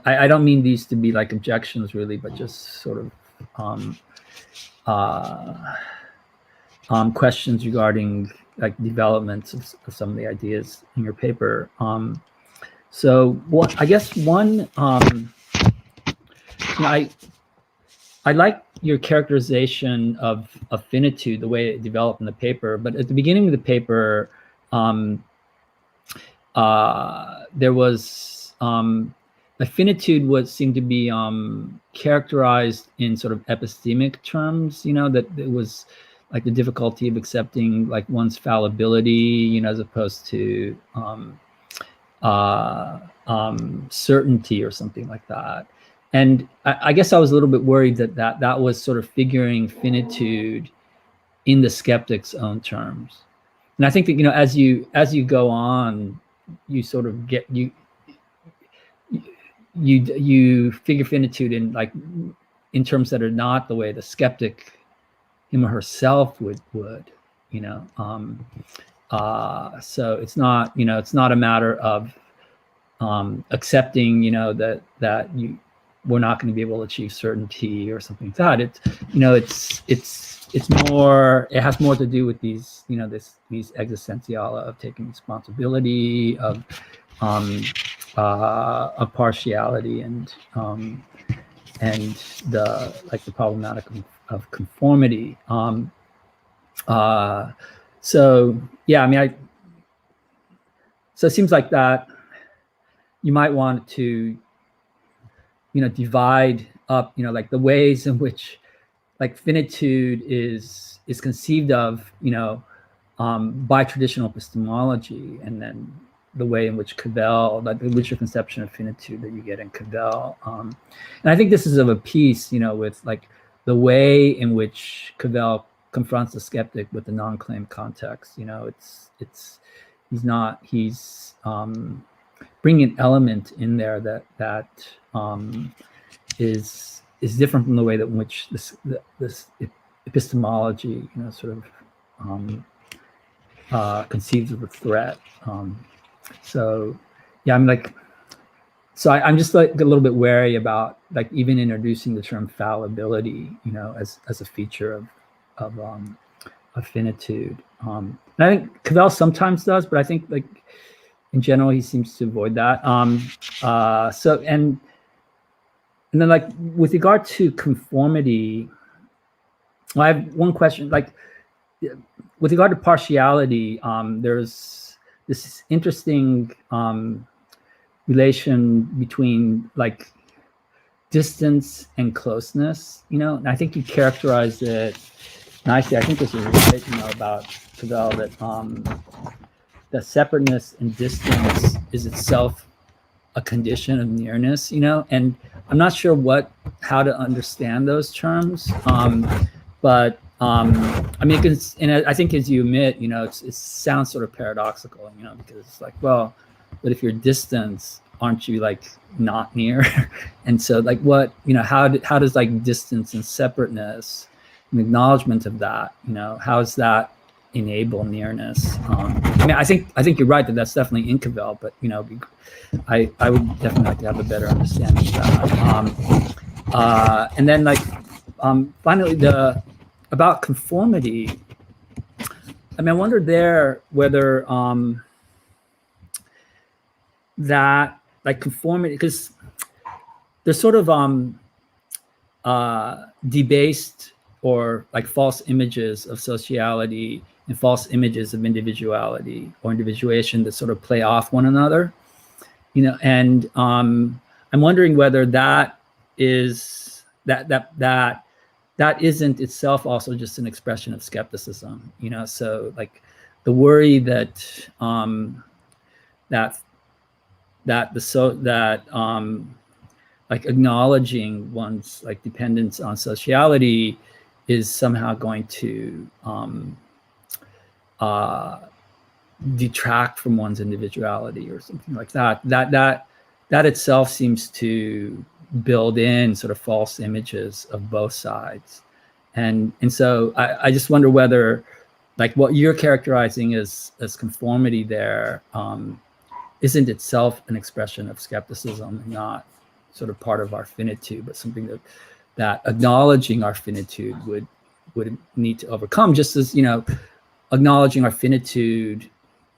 S4: I don't mean these to be like objections really, but just sort of questions regarding like developments of some of the ideas in your paper. So I guess one, I like your characterization of finitude, the way it developed in the paper. But at the beginning of the paper, there was finitude seemed to be characterized in sort of epistemic terms. That it was like the difficulty of accepting like one's fallibility, as opposed to certainty or something like that. And I guess I was a little bit worried that was sort of figuring finitude in the skeptic's own terms. And I think that as you go on, you sort of get you figure finitude in terms that are not the way the skeptic, him or herself would. So it's not a matter of accepting that we're not going to be able to achieve certainty or something like that. It's more, it has more to do with these these existentiala of taking responsibility, of partiality, and the problematic of conformity. So yeah, so it seems like that you might want to divide up like the ways in which like finitude is conceived of by traditional epistemology, and then the way in which Cavell, like the richer conception of finitude that you get in Cavell. And I think this is of a piece with like the way in which Cavell confronts the skeptic with the non-claim context. He's bringing an element in there that is different from the way that in which this epistemology sort of conceives of a threat. So yeah, I'm just like a little bit wary about like even introducing the term fallibility as a feature of finitude. And I think Cavell sometimes does, but I think like in general he seems to avoid that. So and then like with regard to conformity, I have one question. Like with regard to partiality, there's this interesting relation between like distance and closeness, and I think you characterized it nicely. I think this is right, about Cavell, that the separateness and distance is itself a condition of nearness, and I'm not sure how to understand those terms. But I mean, and I think as you admit, it sounds sort of paradoxical, because it's like, well, but if you're distant, aren't you like not near? And so like how does like distance and separateness, and acknowledgement of that, how does that enable nearness? I mean, I think you're right that that's definitely in Cavell, but I would definitely like to have a better understanding of that. And then like finally about conformity. I mean, I wonder there whether that like conformity, because there's sort of debased or like false images of sociality and false images of individuality or individuation that sort of play off one another, and I'm wondering whether that is that isn't itself also just an expression of skepticism, so like the worry that like acknowledging one's like dependence on sociality is somehow going to detract from one's individuality or something like that. That itself seems to build in sort of false images of both sides, and so I just wonder whether like what you're characterizing as conformity there isn't itself an expression of skepticism, not sort of part of our finitude, but something that acknowledging our finitude would need to overcome, just as acknowledging our finitude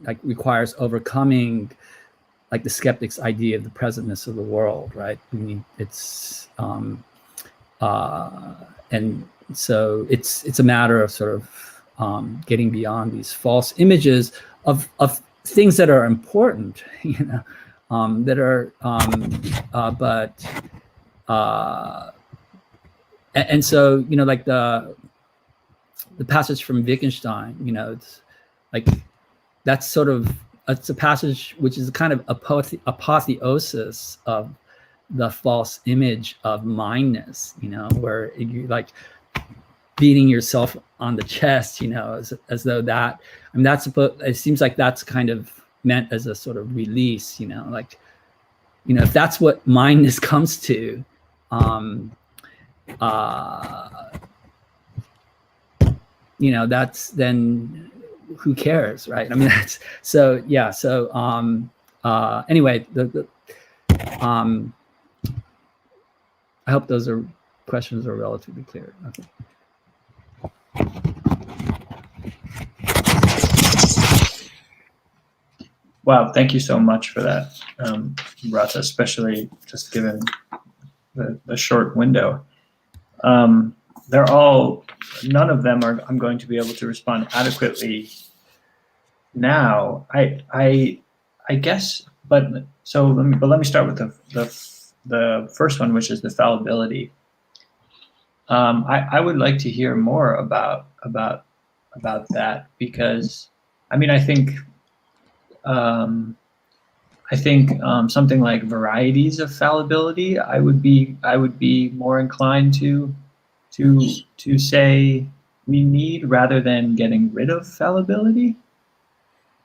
S4: like requires overcoming like the skeptic's idea of the presentness of the world, right? I mean, it's and so it's a matter of sort of getting beyond these false images of things that are important, that are and so like the passage from Wittgenstein, it's like that's sort of it's a passage which is a kind of apotheosis of the false image of mindness, where you like beating yourself on the chest, as though that, I mean, it seems like that's kind of meant as a sort of release, like, if that's what mindness comes to, that's then who cares, right? I mean, that's so, yeah. So, anyway, I hope those questions are relatively clear. Okay.
S3: Wow, thank you so much for that, Rata, especially just given the short window. None of them I'm going to be able to respond adequately now. I guess, but let me start with the first one, which is the fallibility. I would like to hear more about that, because I mean, I think something like varieties of fallibility, I would be more inclined to say we need, rather than getting rid of fallibility.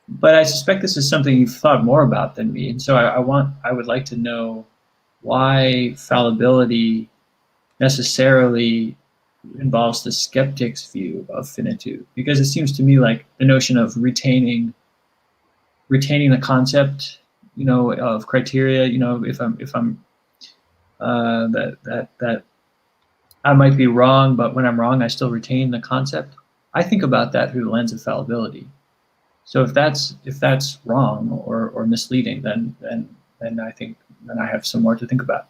S3: But I suspect this is something you've thought more about than me, and so I would like to know why fallibility necessarily involves the skeptic's view of finitude, because it seems to me like the notion of retaining the concept, of criteria, if I'm that I might be wrong, but when I'm wrong, I still retain the concept. I think about that through the lens of fallibility. So if that's wrong or misleading, then I think then I have some more to think about.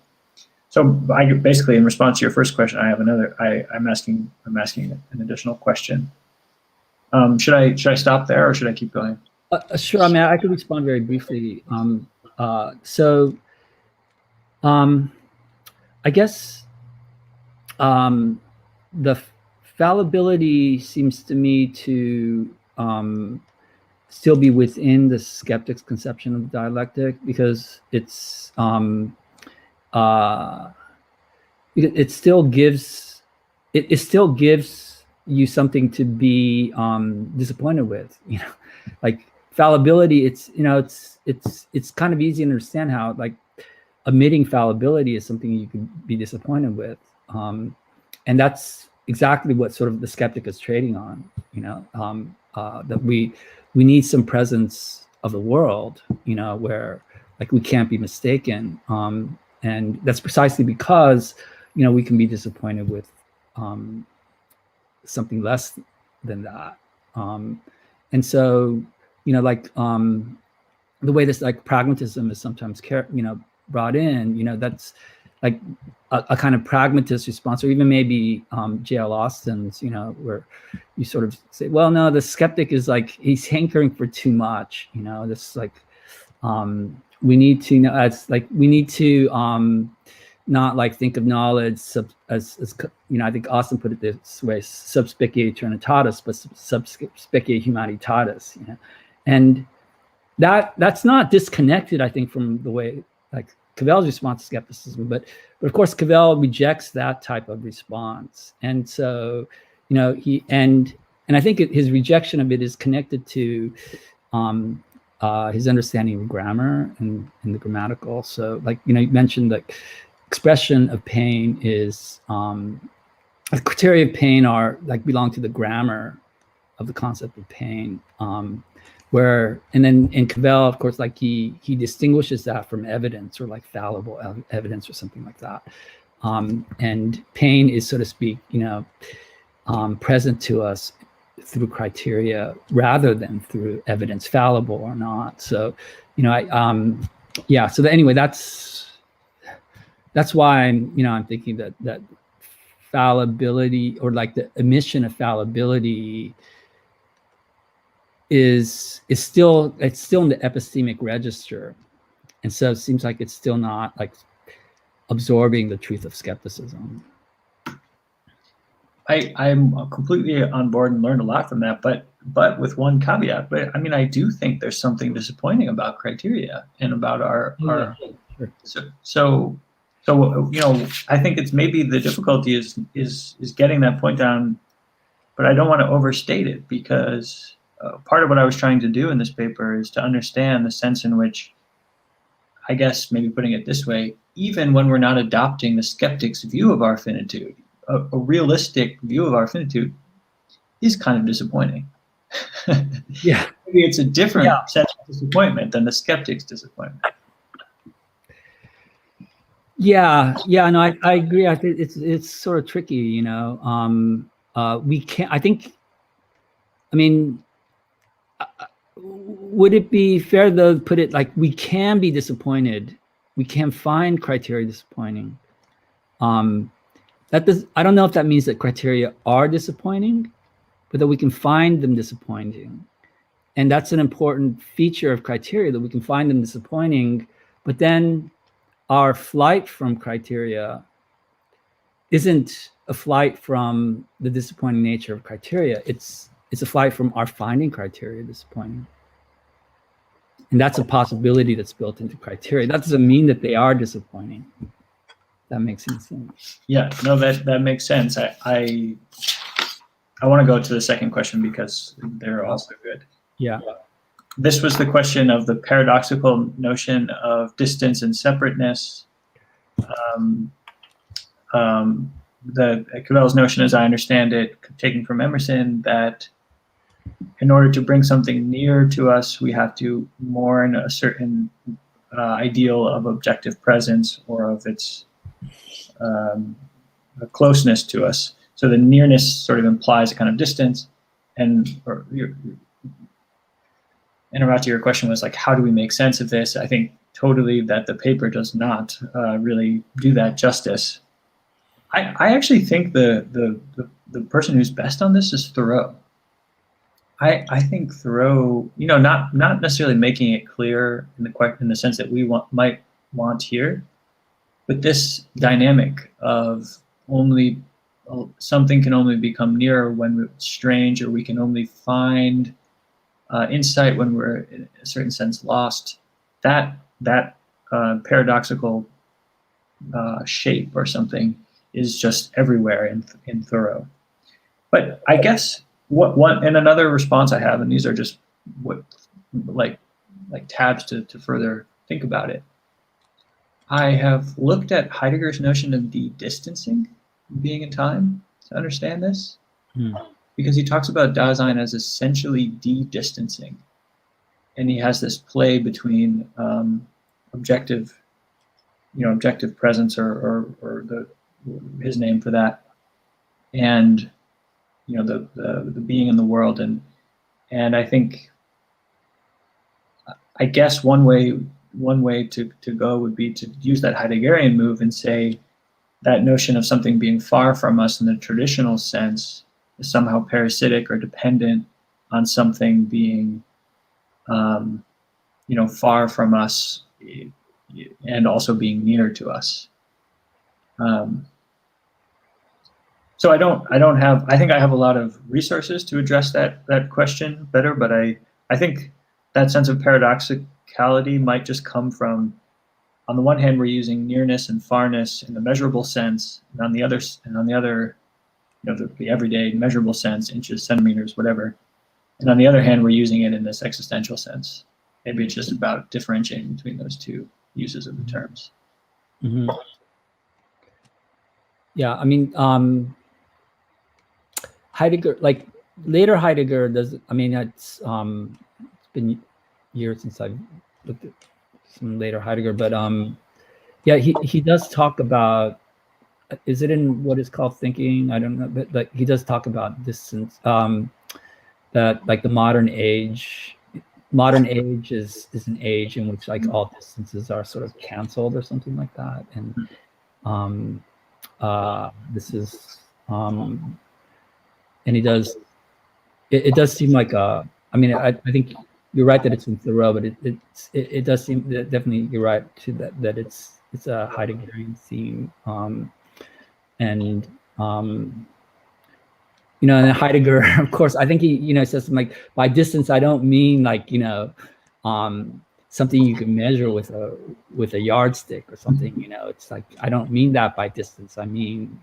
S3: So I basically, in response to your first question, I have another. I'm asking an additional question. Should I stop there, or should I keep going?
S4: Sure. I mean, I could respond very briefly. I guess the fallibility seems to me to still be within the skeptic's conception of dialectic, because it still gives you something to be disappointed with, like fallibility. It's kind of easy to understand how, like, admitting fallibility is something you can be disappointed with, and that's exactly what sort of the skeptic is trading on, that we need some presence of the world, where, like, we can't be mistaken, and that's precisely because we can be disappointed with something less than that, and so like the way this, like, pragmatism is sometimes brought in, that's like a kind of pragmatist response, or even maybe J.L. Austin's, where you sort of say, well, no, the skeptic is like, he's hankering for too much, this, like, we need to know, it's like we need to not, like, think of knowledge as I think Austin put it this way: subspicia eternitatis, but subspicia humanitatis, and that's not disconnected, I think, from the way, like, Cavell's response to skepticism, but of course Cavell rejects that type of response, and so and I think his rejection of it is connected to his understanding of grammar and the grammatical. So, like, you mentioned, like, expression of pain is the criteria of pain are, like, belong to the grammar of the concept of pain, where, and then in Cavell, of course, like, he distinguishes that from evidence, or like fallible evidence or something like that, and pain is, so to speak, present to us through criteria rather than through evidence, fallible or not. So so anyway, that's why I'm thinking that fallibility, or like the admission of fallibility, is still in the epistemic register, and so it seems like it's still not, like, absorbing the truth of skepticism.
S3: I'm completely on board and learned a lot from that, but with one caveat. But I mean, I do think there's something disappointing about criteria and about our
S4: Sure.
S3: So I think it's maybe the difficulty is getting that point down, but I don't want to overstate it, because part of what I was trying to do in this paper is to understand the sense in which, I guess, maybe putting it this way, even when we're not adopting the skeptic's view of our finitude, a realistic view of our finitude is kind of disappointing.
S4: Yeah.
S3: Maybe it's a different sense of disappointment than the skeptic's disappointment.
S4: Yeah, no, I agree. I think it's sort of tricky, we can't, I think, I mean, would it be fair, though, to put it like, we can be disappointed, we can find criteria disappointing. I don't know if that means that criteria are disappointing, but that we can find them disappointing. And that's an important feature of criteria, that we can find them disappointing, but then our flight from criteria isn't a flight from the disappointing nature of criteria. It's a flight from our finding criteria disappointing. And that's a possibility that's built into criteria. That doesn't mean that they are disappointing. That makes any sense.
S3: Yeah, no, that makes sense. I want to go to the second question, because they're also good.
S4: Yeah.
S3: This was the question of the paradoxical notion of distance and separateness. The Cavell's notion, as I understand it, taken from Emerson, that in order to bring something near to us, we have to mourn a certain ideal of objective presence, or of its closeness to us. So the nearness sort of implies a kind of distance, and Rati, your question was like, how do we make sense of this? I think totally that the paper does not really do that justice. I actually think the person who's best on this is Thoreau. I think Thoreau, not necessarily making it clear in the sense that we might want here, but this dynamic of only something can only become near when it's strange, or we can only find insight, when we're in a certain sense lost, that paradoxical shape or something is just everywhere in Thoreau. But I guess and another response I have, and these are just like tabs to further think about it. I have looked at Heidegger's notion of de-distancing being in time to understand this, because he talks about Dasein as essentially de-distancing, and he has this play between objective presence, or his name for that, and the being in the world, and I guess one way to go would be to use that Heideggerian move and say that notion of something being far from us in the traditional sense is somehow parasitic or dependent on something being far from us and also being near to us. So I think I have a lot of resources to address that question better, but I think that sense of paradoxicality might just come from, on the one hand, we're using nearness and farness in the measurable sense, and on the other, the everyday measurable sense, inches, centimeters, whatever. And on the other hand, we're using it in this existential sense. Maybe it's just about differentiating between those two uses of the terms.
S4: Mm-hmm. Yeah, I mean, Heidegger, like later Heidegger does. I mean, it's been years since I've looked at some later Heidegger, but yeah, he does talk about. Is it in what is called thinking? I don't know, but like he does talk about distance. That like the modern age is an age in which like all distances are sort of canceled or something like that, and this is and he does. It does seem like I mean, I think you're right that it's in Thoreau, but it does seem that definitely you're right to that it's a Heideggerian theme, and and Heidegger, of course, I think he says something like, by distance I don't mean like something you can measure with a yardstick or something. It's like, I don't mean that by distance. I mean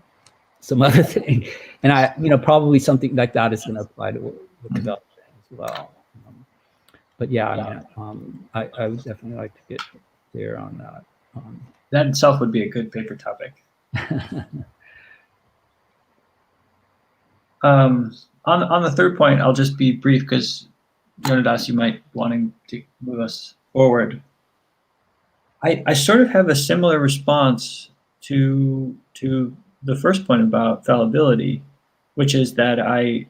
S4: some other thing, and I probably something like that is going to apply to what development as well. But yeah, I would definitely like to get clear on that.
S3: That itself would be a good paper topic. On the third point, I'll just be brief because Leonidas, you might wanting to move us forward. I sort of have a similar response to the first point about fallibility, which is that I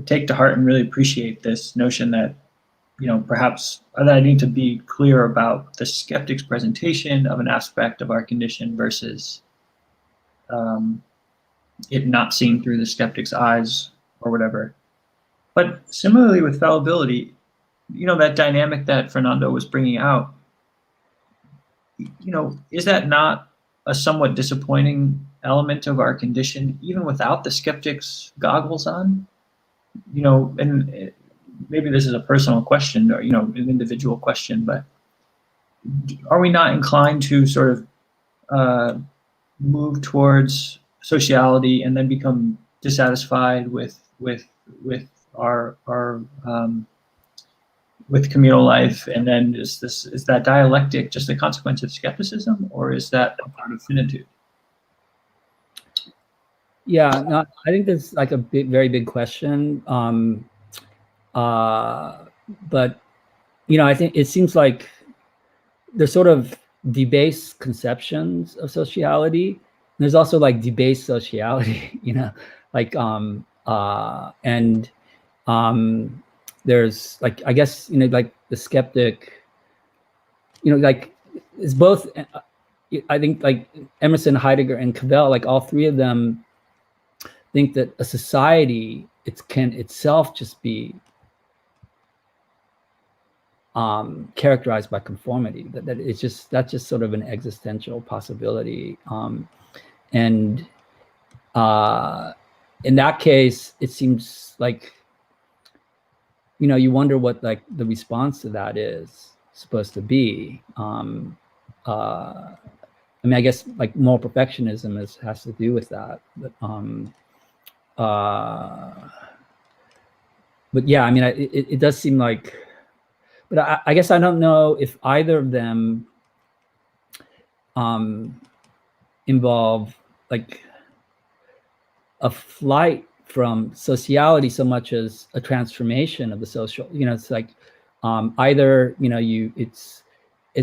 S3: take to heart and really appreciate this notion that perhaps that I need to be clear about the skeptic's presentation of an aspect of our condition versus it not seen through the skeptic's eyes or whatever. But similarly with fallibility, that dynamic that Fernando was bringing out, is that not a somewhat disappointing element of our condition, even without the skeptic's goggles on? And maybe this is a personal question or, an individual question, but are we not inclined to sort of move towards sociality and then become dissatisfied with our with communal life, and then is that dialectic just a consequence of skepticism, or is that a part of finitude?
S4: Yeah, no, I think that's like a very big question. But I think it seems like there's sort of debased conceptions of sociality. And there's also like debased sociality, like and there's like, I guess, like the skeptic, like it's both. I think like Emerson, Heidegger, and Cavell, like all three of them think that a society can itself just be characterized by conformity. That it's that's just sort of an existential possibility. And in that case, it seems like you wonder what like the response to that is supposed to be. I mean, I guess like moral perfectionism has to do with that. But yeah, I mean, it does seem like, but I guess I don't know if either of them involve like a flight from sociality so much as a transformation of the social. It's like either it's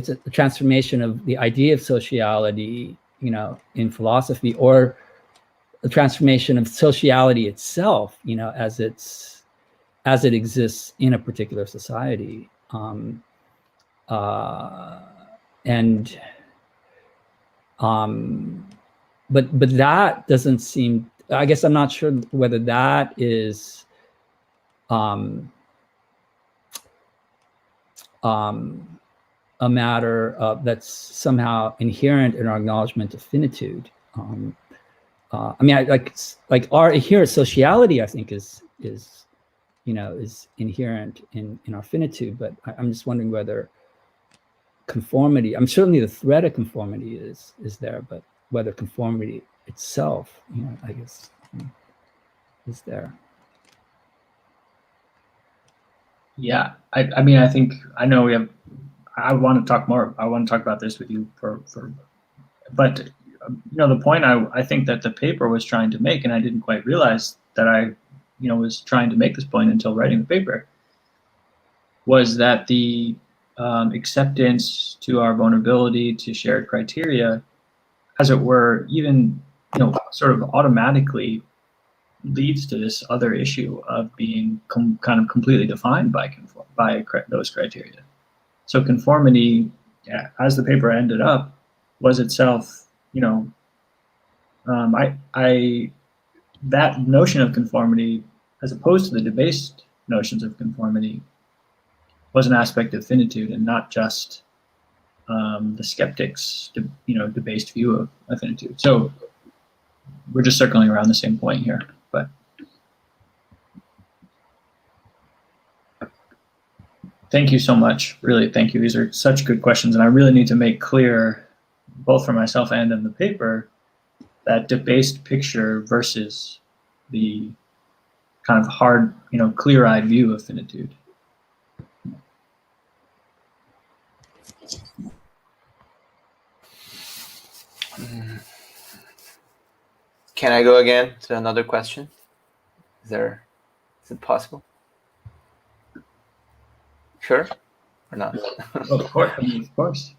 S4: a transformation of the idea of sociality, in philosophy, or a transformation of sociality itself, as it exists in a particular society. But that doesn't seem, I guess I'm not sure whether that is a matter that's somehow inherent in our acknowledgement of finitude. I mean, like our here sociality, I think is inherent in our finitude, but I'm just wondering whether conformity, I'm certainly the threat of conformity is there, but whether conformity itself, I guess, is there.
S3: Yeah, I mean, I think, I know I want to talk more. I want to talk about this with you but the point I think that the paper was trying to make, and I didn't quite realize that I, was trying to make this point until writing the paper, was that the acceptance to our vulnerability to shared criteria, as it were, even, sort of automatically leads to this other issue of being kind of completely defined by those criteria. So conformity, as the paper ended up, was itself, that notion of conformity, as opposed to the debased notions of conformity, was an aspect of finitude and not just the skeptics, debased view of finitude. So we're just circling around the same point here, but. Thank you so much. Really, thank you. These are such good questions, and I really need to make clear, both for myself and in the paper, that debased picture versus the kind of hard, clear-eyed view of finitude.
S5: Can I go again to another question? Is it possible? Sure or not?
S3: Of course, of course.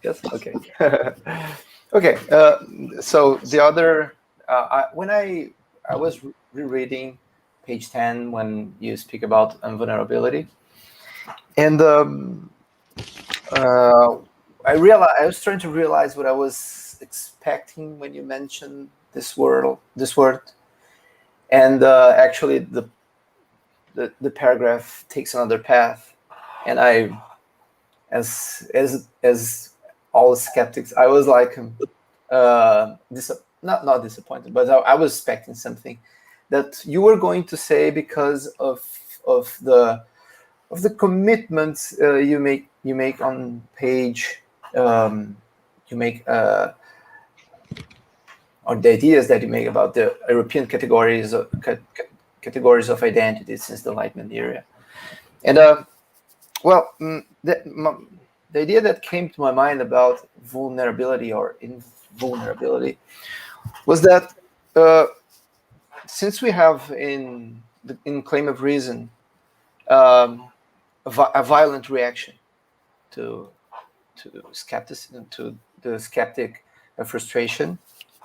S5: Yes. Okay. Okay. So the other, when I was rereading page 10 when you speak about invulnerability, and I was trying to realize what I was expecting when you mentioned this word, and actually the paragraph takes another path. And I, as all skeptics, I was like, not disappointed, but I was expecting something that you were going to say because of the commitments you make on page, or the ideas that you make about the European categories of identity since the Enlightenment era, and well, the idea that came to my mind about vulnerability or invulnerability was that since we have in Claim of Reason a violent reaction to skepticism, to the skeptic frustration,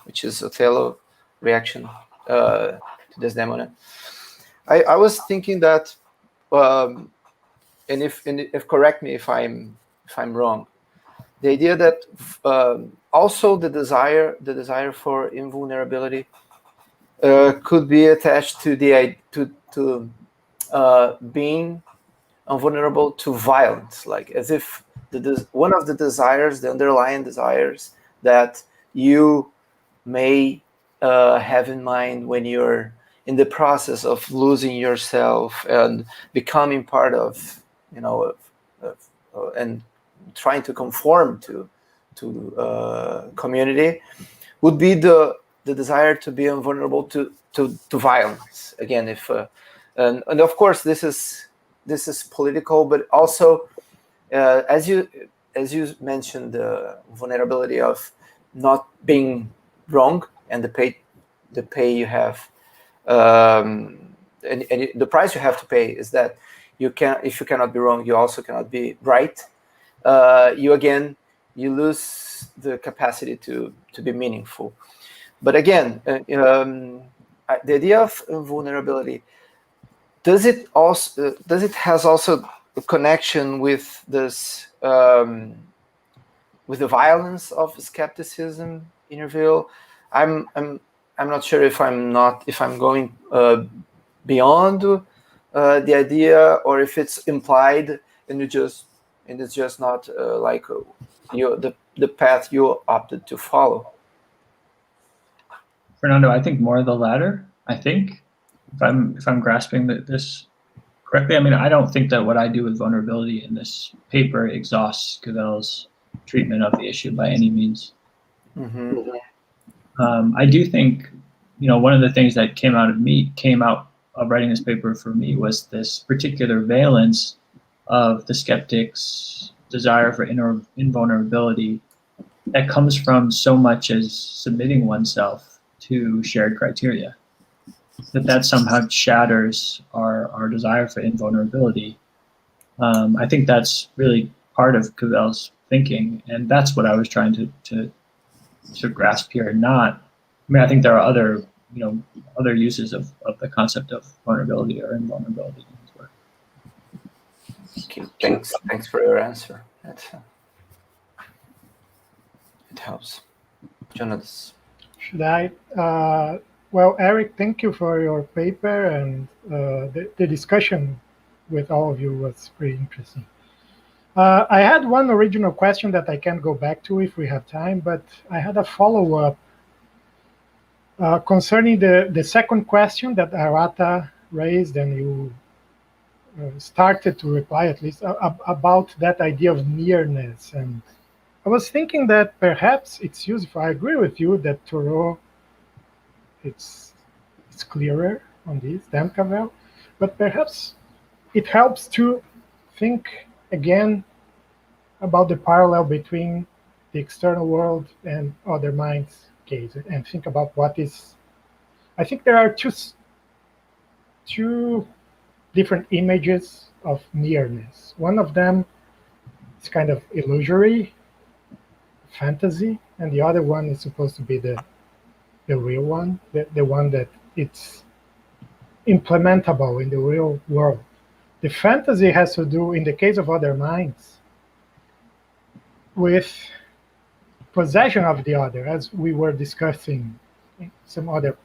S5: which is Othello reaction to Desdemona, I was thinking that. And if correct me if I'm wrong, the idea that also the desire for invulnerability could be attached to being invulnerable to violence, like as if one of the desires, the underlying desires that you may have in mind when you're in the process of losing yourself and becoming part of, and trying to conform to community, would be the desire to be invulnerable to violence. Again, if and of course this is political, but also as you mentioned, the vulnerability of not being wrong and the pay you have, and the price you have to pay is that if you cannot be wrong, you also cannot be right. You lose the capacity to be meaningful. But again, the idea of vulnerability, does it has also a connection with this with the violence of skepticism in your view? I'm not sure if I'm going beyond the idea, or if it's implied and it's just not the path you opted to follow.
S3: Fernando, I think more of the latter. I think, if I'm grasping this correctly, I mean, I don't think that what I do with vulnerability in this paper exhausts Cavell's treatment of the issue by any means.
S5: Mm-hmm.
S3: I do think, one of the things that came out of writing this paper for me was this particular valence of the skeptic's desire for invulnerability that comes from so much as submitting oneself to shared criteria. That somehow shatters our desire for invulnerability. I think that's really part of Cavell's thinking, and that's what I was trying to grasp here. I think there are other uses of the concept of vulnerability or invulnerability in his work.
S5: Okay, thanks for your answer. It helps. Jonathan.
S1: Should I? Well, Eric, thank you for your paper, and the discussion with all of you was pretty interesting. I had one original question that I can go back to if we have time, but I had a follow-up concerning the second question that Arata raised, and you started to reply at least about that idea of nearness. And I was thinking that perhaps it's useful. I agree with you that Thoreau, it's clearer on this than Cavell, but perhaps it helps to think again about the parallel between the external world and other minds' case, and think about what is. I think there are two different images of nearness. One of them is kind of illusory, fantasy, and the other one is supposed to be the real one, the one that it's implementable in the real world. The fantasy has to do, in the case of other minds, with possession of the other, as we were discussing in some other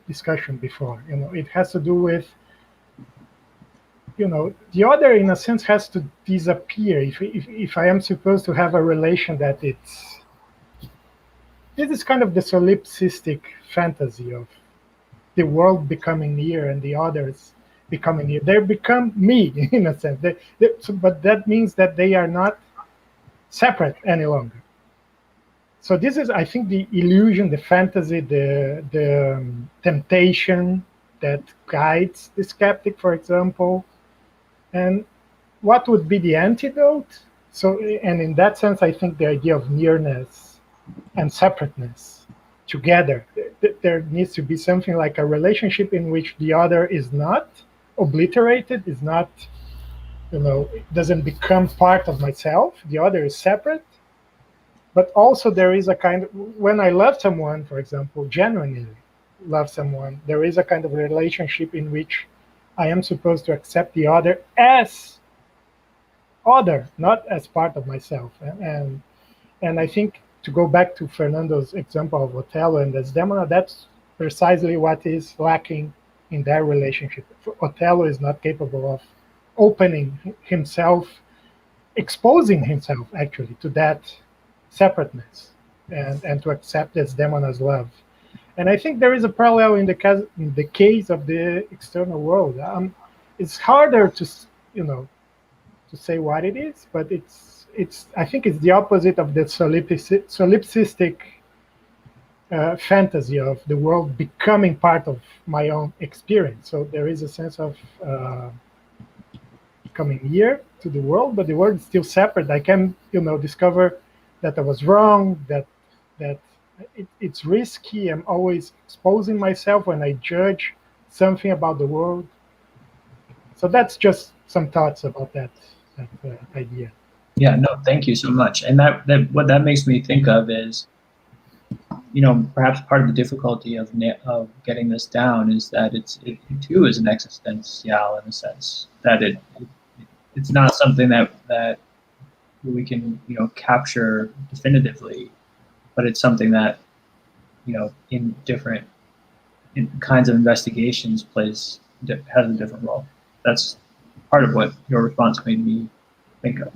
S1: discussion before. It has to do with, the other, in a sense, has to disappear. If I am supposed to have a relation that this is kind of the solipsistic fantasy of the world becoming near and the others becoming near. They become me, in a sense. But that means that they are not separate any longer. So this is, I think, the illusion, the fantasy, the temptation that guides the skeptic, for example. And what would be the antidote? So, and in that sense, I think the idea of nearness and separateness together, there needs to be something like a relationship in which the other is not obliterated, is not, it doesn't become part of myself. The other is separate. But also there is a kind of, when I love someone, for example, genuinely love someone, there is a kind of relationship in which I am supposed to accept the other as other, not as part of myself. And I think, to go back to Fernando's example of Othello and Desdemona, that's precisely what is lacking in their relationship. Othello is not capable of opening himself, exposing himself actually to that separateness and to accept Desdemona's love. And I think there is a parallel in the case of the external world. It's harder to, to say what it is, but I think it's the opposite of the solipsistic fantasy of the world becoming part of my own experience. So there is a sense of coming near to the world, but the world is still separate. I can, discover that I was wrong, that it's risky. I'm always exposing myself when I judge something about the world. So that's just some thoughts about that idea.
S3: Yeah, no, thank you so much. And that what that makes me think of is, perhaps part of the difficulty of getting this down is that it too is an existential in a sense, that it's not something that we can capture definitively, but it's something that in different kinds of investigations has a different role. That's part of what your response made me think of.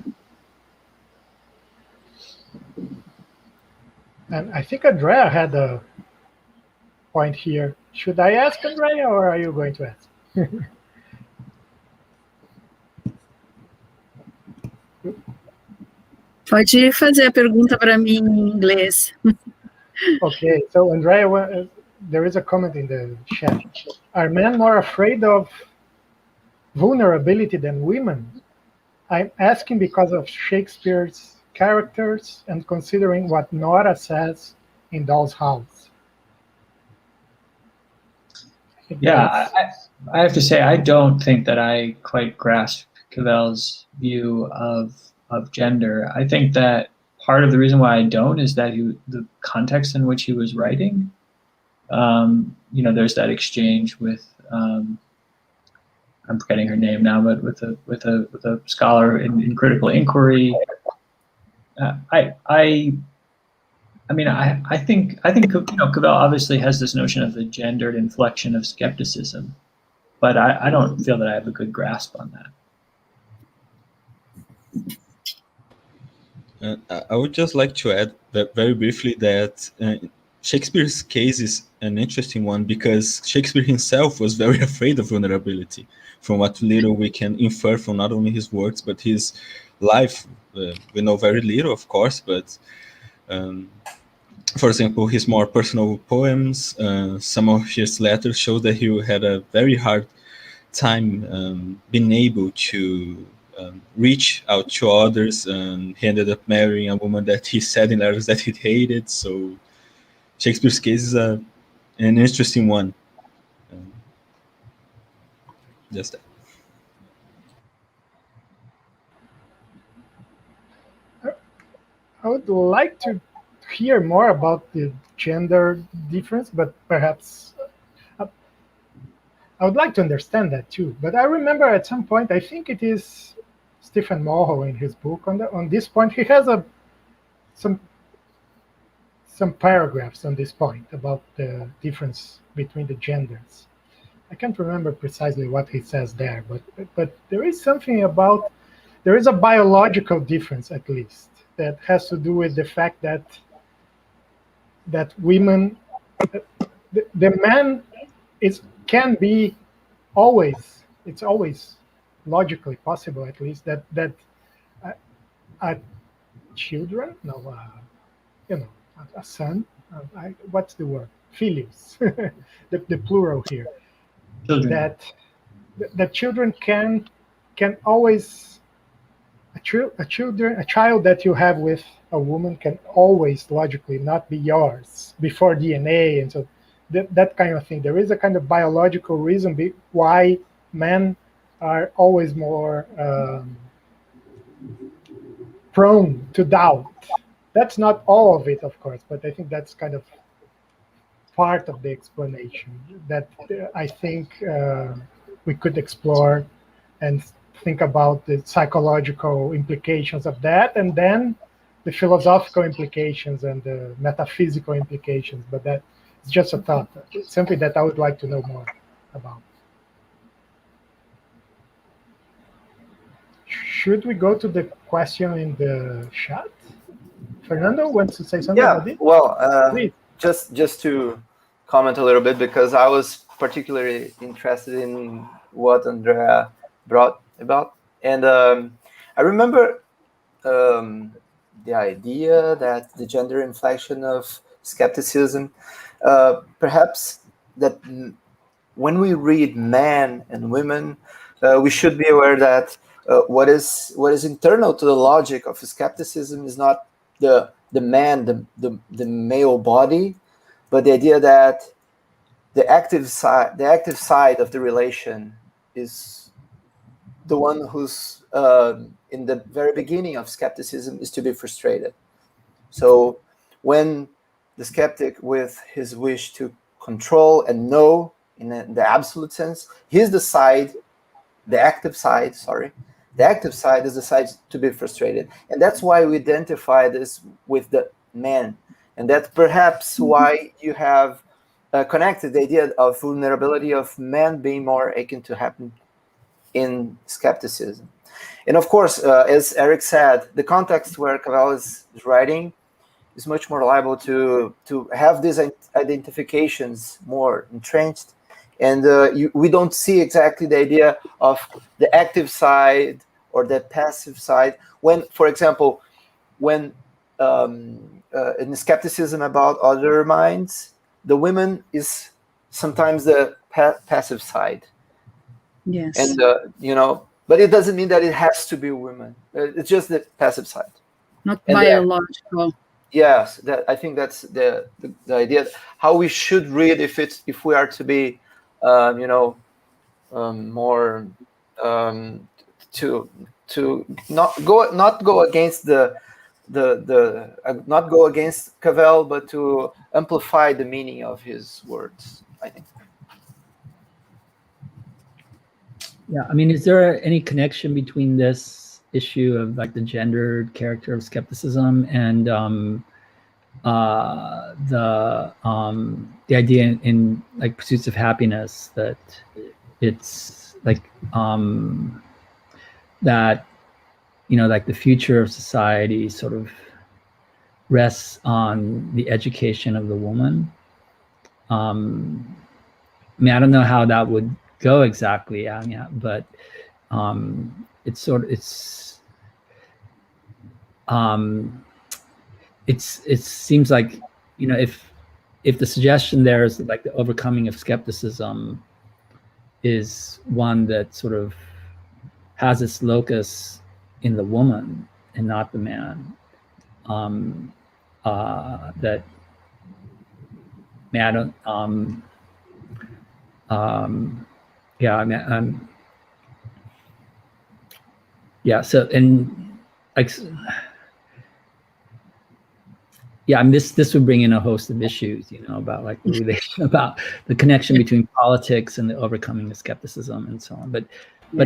S1: And I think Andrea had a point here. Should I ask Andrea, or are you going to ask?
S6: Pode fazer a pergunta para mim em inglês.
S1: Okay, so Andrea, there is a comment in the chat. Are men more afraid of vulnerability than women? I'm asking because of Shakespeare's characters and considering what Nora says in Doll's House.
S3: Yeah, I have to say, I don't think that I quite grasp Cavell's view of gender. I think that part of the reason why I don't is that the context in which he was writing. There's that exchange with I'm forgetting her name now, but with a scholar in critical inquiry. I think Cavell obviously has this notion of the gendered inflection of skepticism, but I don't feel that I have a good grasp on that.
S2: I would just like to add very briefly that Shakespeare's case is an interesting one because Shakespeare himself was very afraid of vulnerability, from what little we can infer from not only his works but his life. We know very little, of course, but for example, his more personal poems, some of his letters show that he had a very hard time being able to reach out to others, and he ended up marrying a woman that he said in letters that he hated. So Shakespeare's case is an interesting one. Just that.
S1: I would like to hear more about the gender difference, but perhaps I would like to understand that too. But I remember at some point, I think it is Stephen Mulhall in his book on this point, he has some paragraphs on this point about the difference between the genders. I can't remember precisely what he says there, but there is something about, there is a biological difference at least that has to do with the fact that women, the man can be always, it's always logically possible at least that children, a son, what's the word? Filius, the plural here.
S3: Children.
S1: That children can always, a child that you have with a woman can always logically not be yours before DNA, and so that kind of thing. There is a kind of biological reason why men are always more prone to doubt. That's not all of it, of course, but I think that's kind of part of the explanation that I think we could explore and think about the psychological implications of that, and then the philosophical implications and the metaphysical implications. But that is just a thought. It's something that I would like to know more about. Should we go to the question in the chat? Fernando wants to say something about it?
S5: Well, just to comment a little bit because I was particularly interested in what Andrea brought about. And I remember the idea that the gender inflection of skepticism, perhaps that when we read men and women, we should be aware that what is internal to the logic of skepticism is not the man, the male body, but the idea that the active side of the relation is the one who's in the very beginning of skepticism is to be frustrated. So when the skeptic, with his wish to control and know in the absolute sense, he's the active side is the side to be frustrated. And that's why we identify this with the man. And that's perhaps why you have connected the idea of vulnerability of men being more akin to happen in skepticism. And of course, as Eric said, the context where Cavell is writing is much more liable to have these identifications more entrenched. And we don't see exactly the idea of the active side or the passive side. When, for example, when in skepticism about other minds, the women is sometimes the passive side.
S6: Yes.
S5: And, but it doesn't mean that it has to be women. It's just the passive side.
S6: Not
S5: And
S6: biological.
S5: Yes, I think that's the idea. How we should read if we are to be, more to not go against not go against Cavell, but to amplify the meaning of his words, I think.
S4: Yeah, I mean, is there any connection between this issue of like the gendered character of skepticism and the idea in like Pursuits of Happiness that it's like that, like the future of society sort of rests on the education of the woman? I mean, I don't know how that would go exactly, but it seems like, if the suggestion there is that like the overcoming of skepticism is one that sort of has its locus in the woman and not the man, that I don't so, and like, I mean, this would bring in a host of issues, about like the relation, about the connection between politics and the overcoming of skepticism and so on. But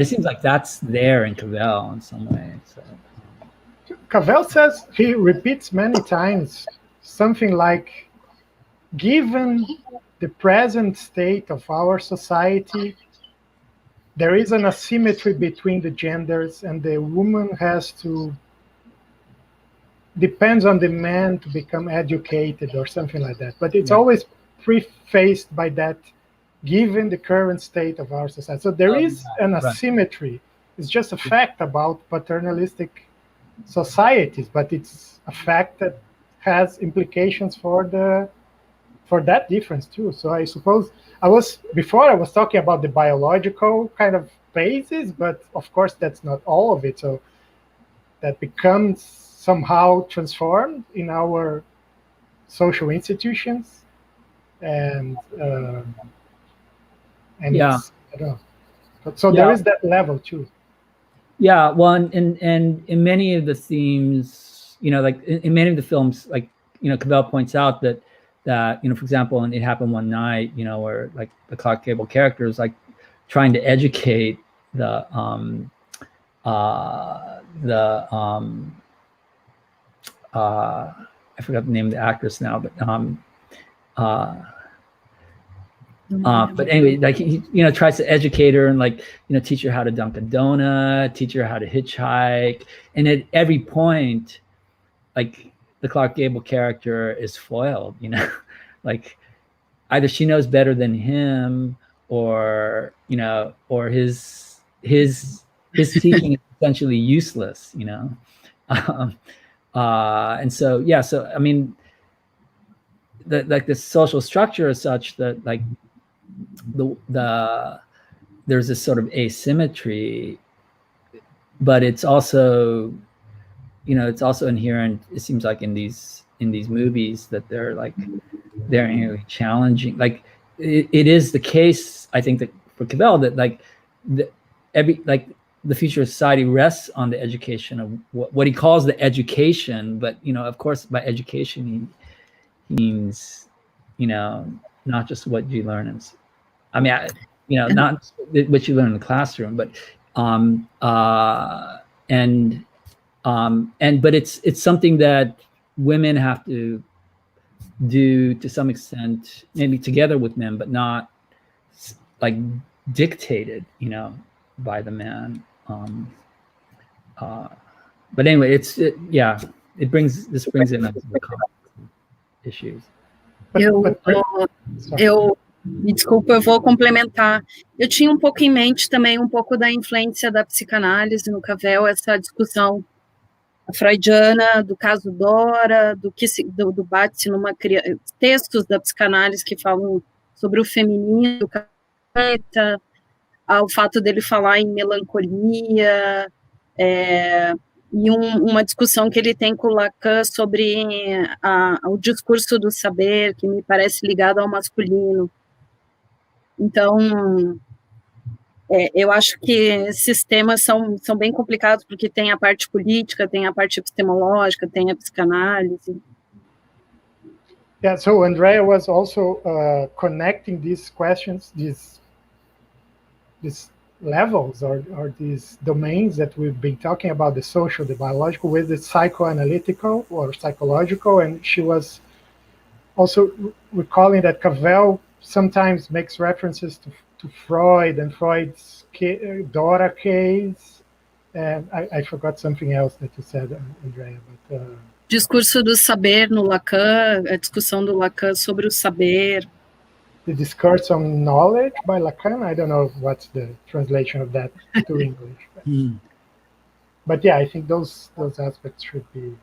S4: it seems like that's there in Cavell in some way. So
S1: Cavell says, he repeats many times something like, given the present state of our society, there is an asymmetry between the genders, and the woman depends on the man to become educated or something like that. But it's always prefaced by that, given the current state of our society. So there is an asymmetry. It's just a fact about paternalistic societies, but it's a fact that has implications for that difference too. So I suppose I was talking about the biological kind of basis, but of course that's not all of it. So that becomes somehow transformed in our social institutions, and I don't know. So there is that level too.
S4: Yeah, well, and in many of the themes, like in many of the films, like Cavell points out that for example, in It Happened One Night, where like the Clark Gable character is like trying to educate I forgot the name of the actress now, but but anyway, like he tries to educate her and like teach her how to dunk a donut, teach her how to hitchhike, and at every point, like the Clark Gable character is foiled, like either she knows better than him, or or his teaching is essentially useless, and so so I mean, the social structure is such that like there's this sort of asymmetry, but it's also it's also inherent, it seems like, in these movies, that they're inherently challenging. Like it is the case, I think, that for Cavell, that like the future of society rests on the education of what he calls the education, but of course by education he means not just what you learn in, not what you learn in the classroom, but but it's something that women have to do to some extent, maybe together with men, but not like dictated, by the man. But anyway, this brings in the issues.
S6: Me desculpa, eu vou complementar. Eu tinha um pouco em mente também um pouco da influência da psicanálise no Cavell, essa discussão freudiana do caso Dora, do bate-se numa criança, textos da psicanálise que falam sobre o feminino do capeta, o fato dele falar em melancolia, e uma discussão que ele tem com Lacan sobre o discurso do saber, que me parece ligado ao masculino. Então, eu acho que esses temas são bem complicados, porque tem a parte política, tem a parte epistemológica, tem a psicanálise.
S1: Yeah, so Andrea was also connecting these questions, these levels or these domains that we've been talking about, the social, the biological, with the psychoanalytical or psychological, and she was also recalling that Cavell sometimes makes references to Freud and Freud's Dora case, and I forgot something else that you said, Andrea. But,
S6: discurso do saber no Lacan, a discussão do Lacan sobre o saber.
S1: The discourse on knowledge by Lacan. I don't know what's the translation of that to English. But yeah, I think those aspects should be.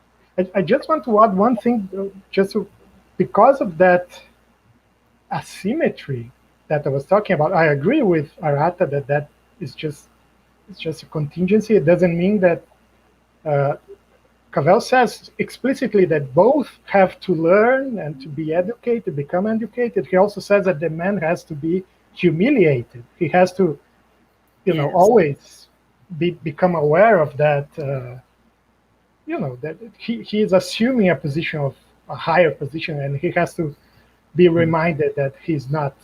S1: I just want to add one thing, because of that asymmetry that I was talking about. I agree with Arata that is just a contingency. It doesn't mean that Cavell says explicitly that both have to learn and to be educated, become educated. He also says that the man has to be humiliated. He has to, always become aware of that. That he is assuming a position of a higher position, and he has to be reminded that he's not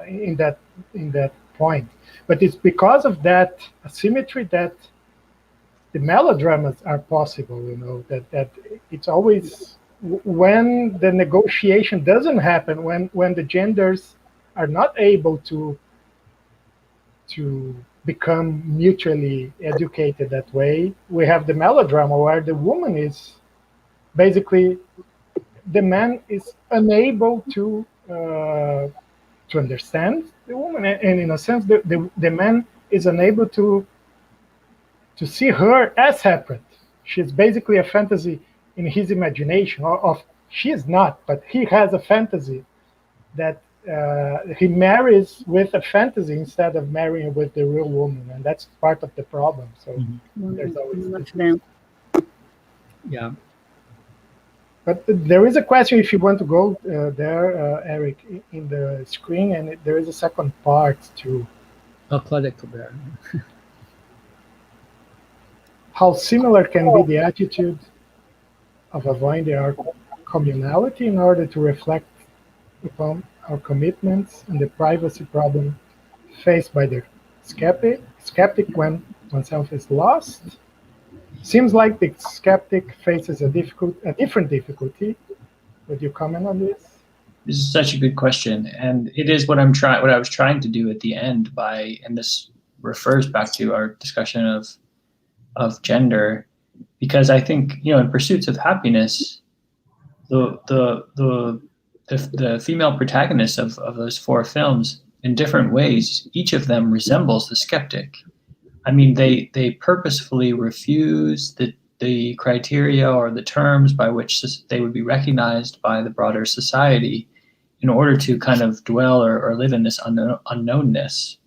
S1: in that point. But it's because of that asymmetry that the melodramas are possible. That it's always when the negotiation doesn't happen, when the genders are not able to become mutually educated that way, we have the melodrama where the woman is basically, the man is unable to understand the woman, and in a sense the man is unable to see her as separate. She's basically a fantasy in his imagination, she is not, but he has a fantasy that he marries with a fantasy instead of marrying with the real woman, and that's part of the problem. So there's always
S4: yeah.
S1: But there is a question, if you want to go there, Eric, in the screen, and there is a second part too.
S4: Claude Colbert.
S1: How similar can be the attitude of avoiding our communality in order to reflect upon our commitments and the privacy problem faced by the skeptic when oneself is lost? Seems like the skeptic faces a different difficulty. Would you comment on this?
S3: This is such a good question, and it is what I was trying to do at the end and this refers back to our discussion of gender, because I think in pursuits of happiness, the the female protagonists of those 4 films, in different ways, each of them resembles the skeptic. I mean, they purposefully refuse the criteria or the terms by which they would be recognized by the broader society in order to kind of dwell or live in this unknownness.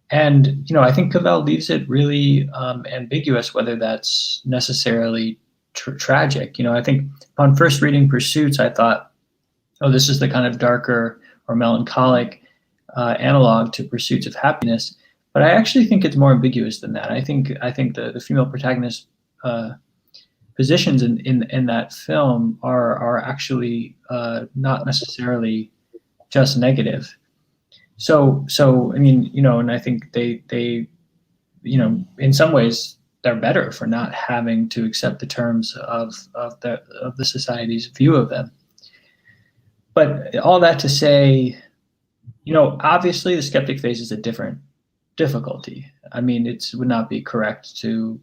S3: And, I think Cavell leaves it really ambiguous whether that's necessarily tragic. I think upon first reading Pursuits, I thought, oh, this is the kind of darker or melancholic analog to Pursuits of Happiness. But I actually think it's more ambiguous than that. I think the female protagonist positions in that film are actually not necessarily just negative. So I mean, and I think they in some ways they're better for not having to accept the terms of the society's view of them. But all that to say, obviously the skeptic faces a different difficulty. I mean, it would not be correct to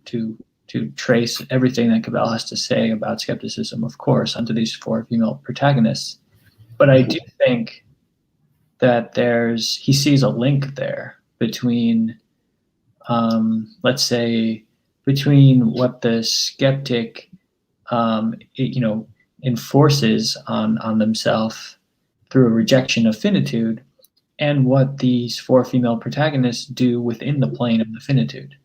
S3: trace everything that Cavell has to say about skepticism, of course, onto these 4 female protagonists. But I do think that he sees a link there between, let's say, between what the skeptic, enforces on themselves through a rejection of finitude, and what these 4 female protagonists do within the plane of the finitude.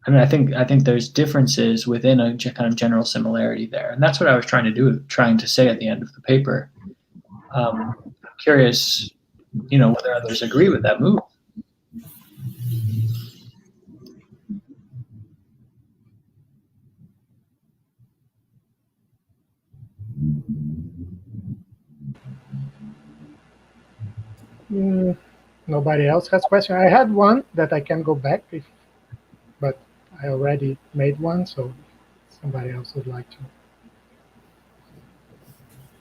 S3: I mean, I think there's differences within a kind of general similarity there, and that's what I was trying to say at the end of the paper. I'm curious, whether others agree with that move.
S1: Nobody else has question. I had one that I can go back, but I already made one, so somebody else would like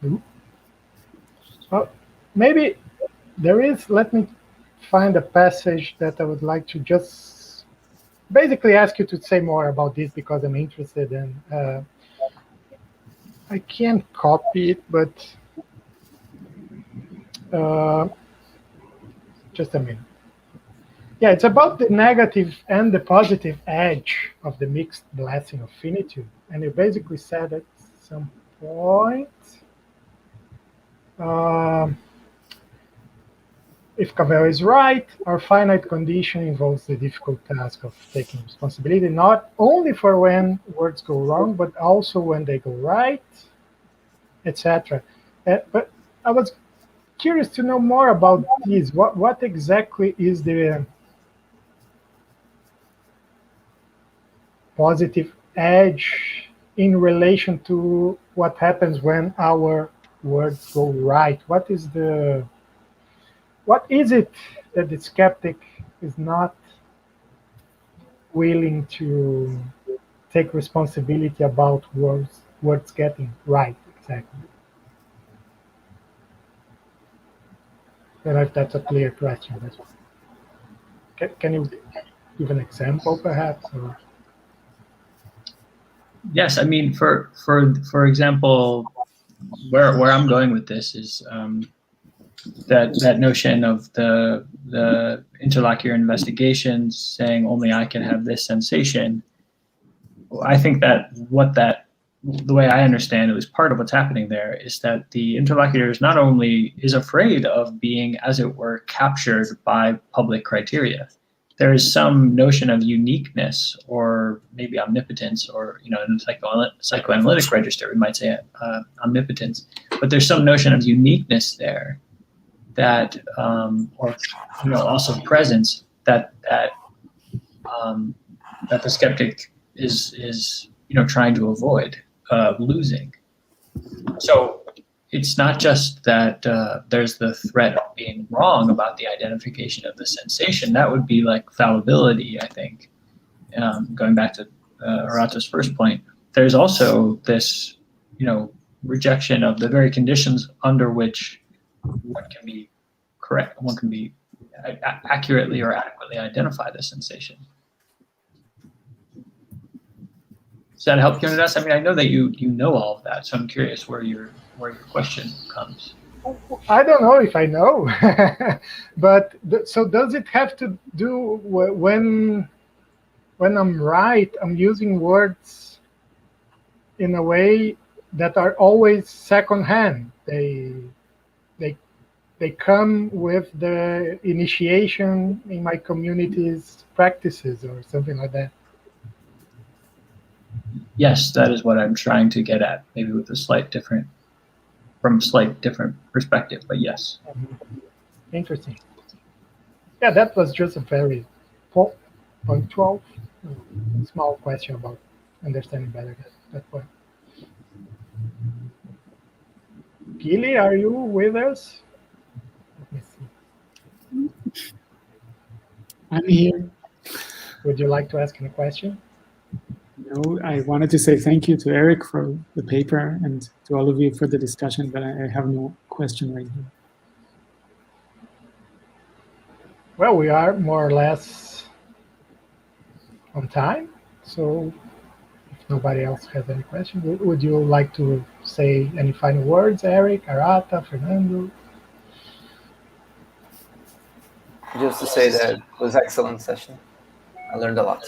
S1: to. Well, maybe there is. Let me find a passage that I would like to just basically ask you to say more about this, because I'm interested in. I can't copy it, but just a minute. Yeah, it's about the negative and the positive edge of the mixed blessing of finitude. And you basically said at some point, if Cavell is right, our finite condition involves the difficult task of taking responsibility, not only for when words go wrong, but also when they go right, etc. But I was curious to know more about these. What exactly is the positive edge in relation to what happens when our words go right? What is it that the skeptic is not willing to take responsibility about words getting right exactly? I don't know if that's a clear question. Can you give an example, perhaps? Or?
S3: Yes, I mean, for example, where I'm going with this is that notion of the interlocutor investigations saying only I can have this sensation. I think that the way I understand it was part of what's happening there is that the interlocutor is not only is afraid of being, as it were, captured by public criteria. There is some notion of uniqueness or maybe omnipotence, or in the psychoanalytic register we might say omnipotence, but there's some notion of uniqueness there that or also presence that the skeptic is trying to avoid losing. So it's not just that there's the threat of being wrong about the identification of the sensation. That would be like fallibility, I think. Going back to Arato's first point, there's also this, rejection of the very conditions under which one can be correct, one can be accurately or adequately identify the sensation. Does that help, Uniqueness? I mean, I know that you know all of that, so I'm curious where your question comes.
S1: I don't know if I know, but so does it have to do when I'm right, I'm using words in a way that are always secondhand. They come with the initiation in my community's practices or something like that.
S3: Yes, that is what I'm trying to get at, maybe with a slight different perspective, but yes.
S1: Interesting. Yeah, that was just a very punctual, small question about understanding better that point. Gilly, are you with us? Let me see.
S7: I'm here.
S1: Would you like to ask any question?
S7: No, I wanted to say thank you to Eric for the paper and to all of you for the discussion, but I have no question right now.
S1: Well, we are more or less on time, so if nobody else has any questions, would you like to say any final words, Eric, Arata, Fernando?
S5: Just to say that it was an excellent session. I learned a lot.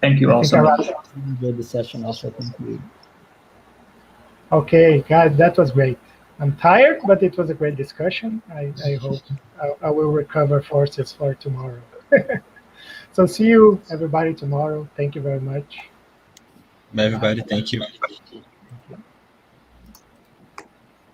S3: Thank you all so much.
S4: I enjoyed the session also. Thank you.
S1: Okay, guys, that was great. I'm tired, but it was a great discussion. I hope I will recover forces for tomorrow. So see you, everybody, tomorrow. Thank you very much.
S2: Bye, everybody. Thank you.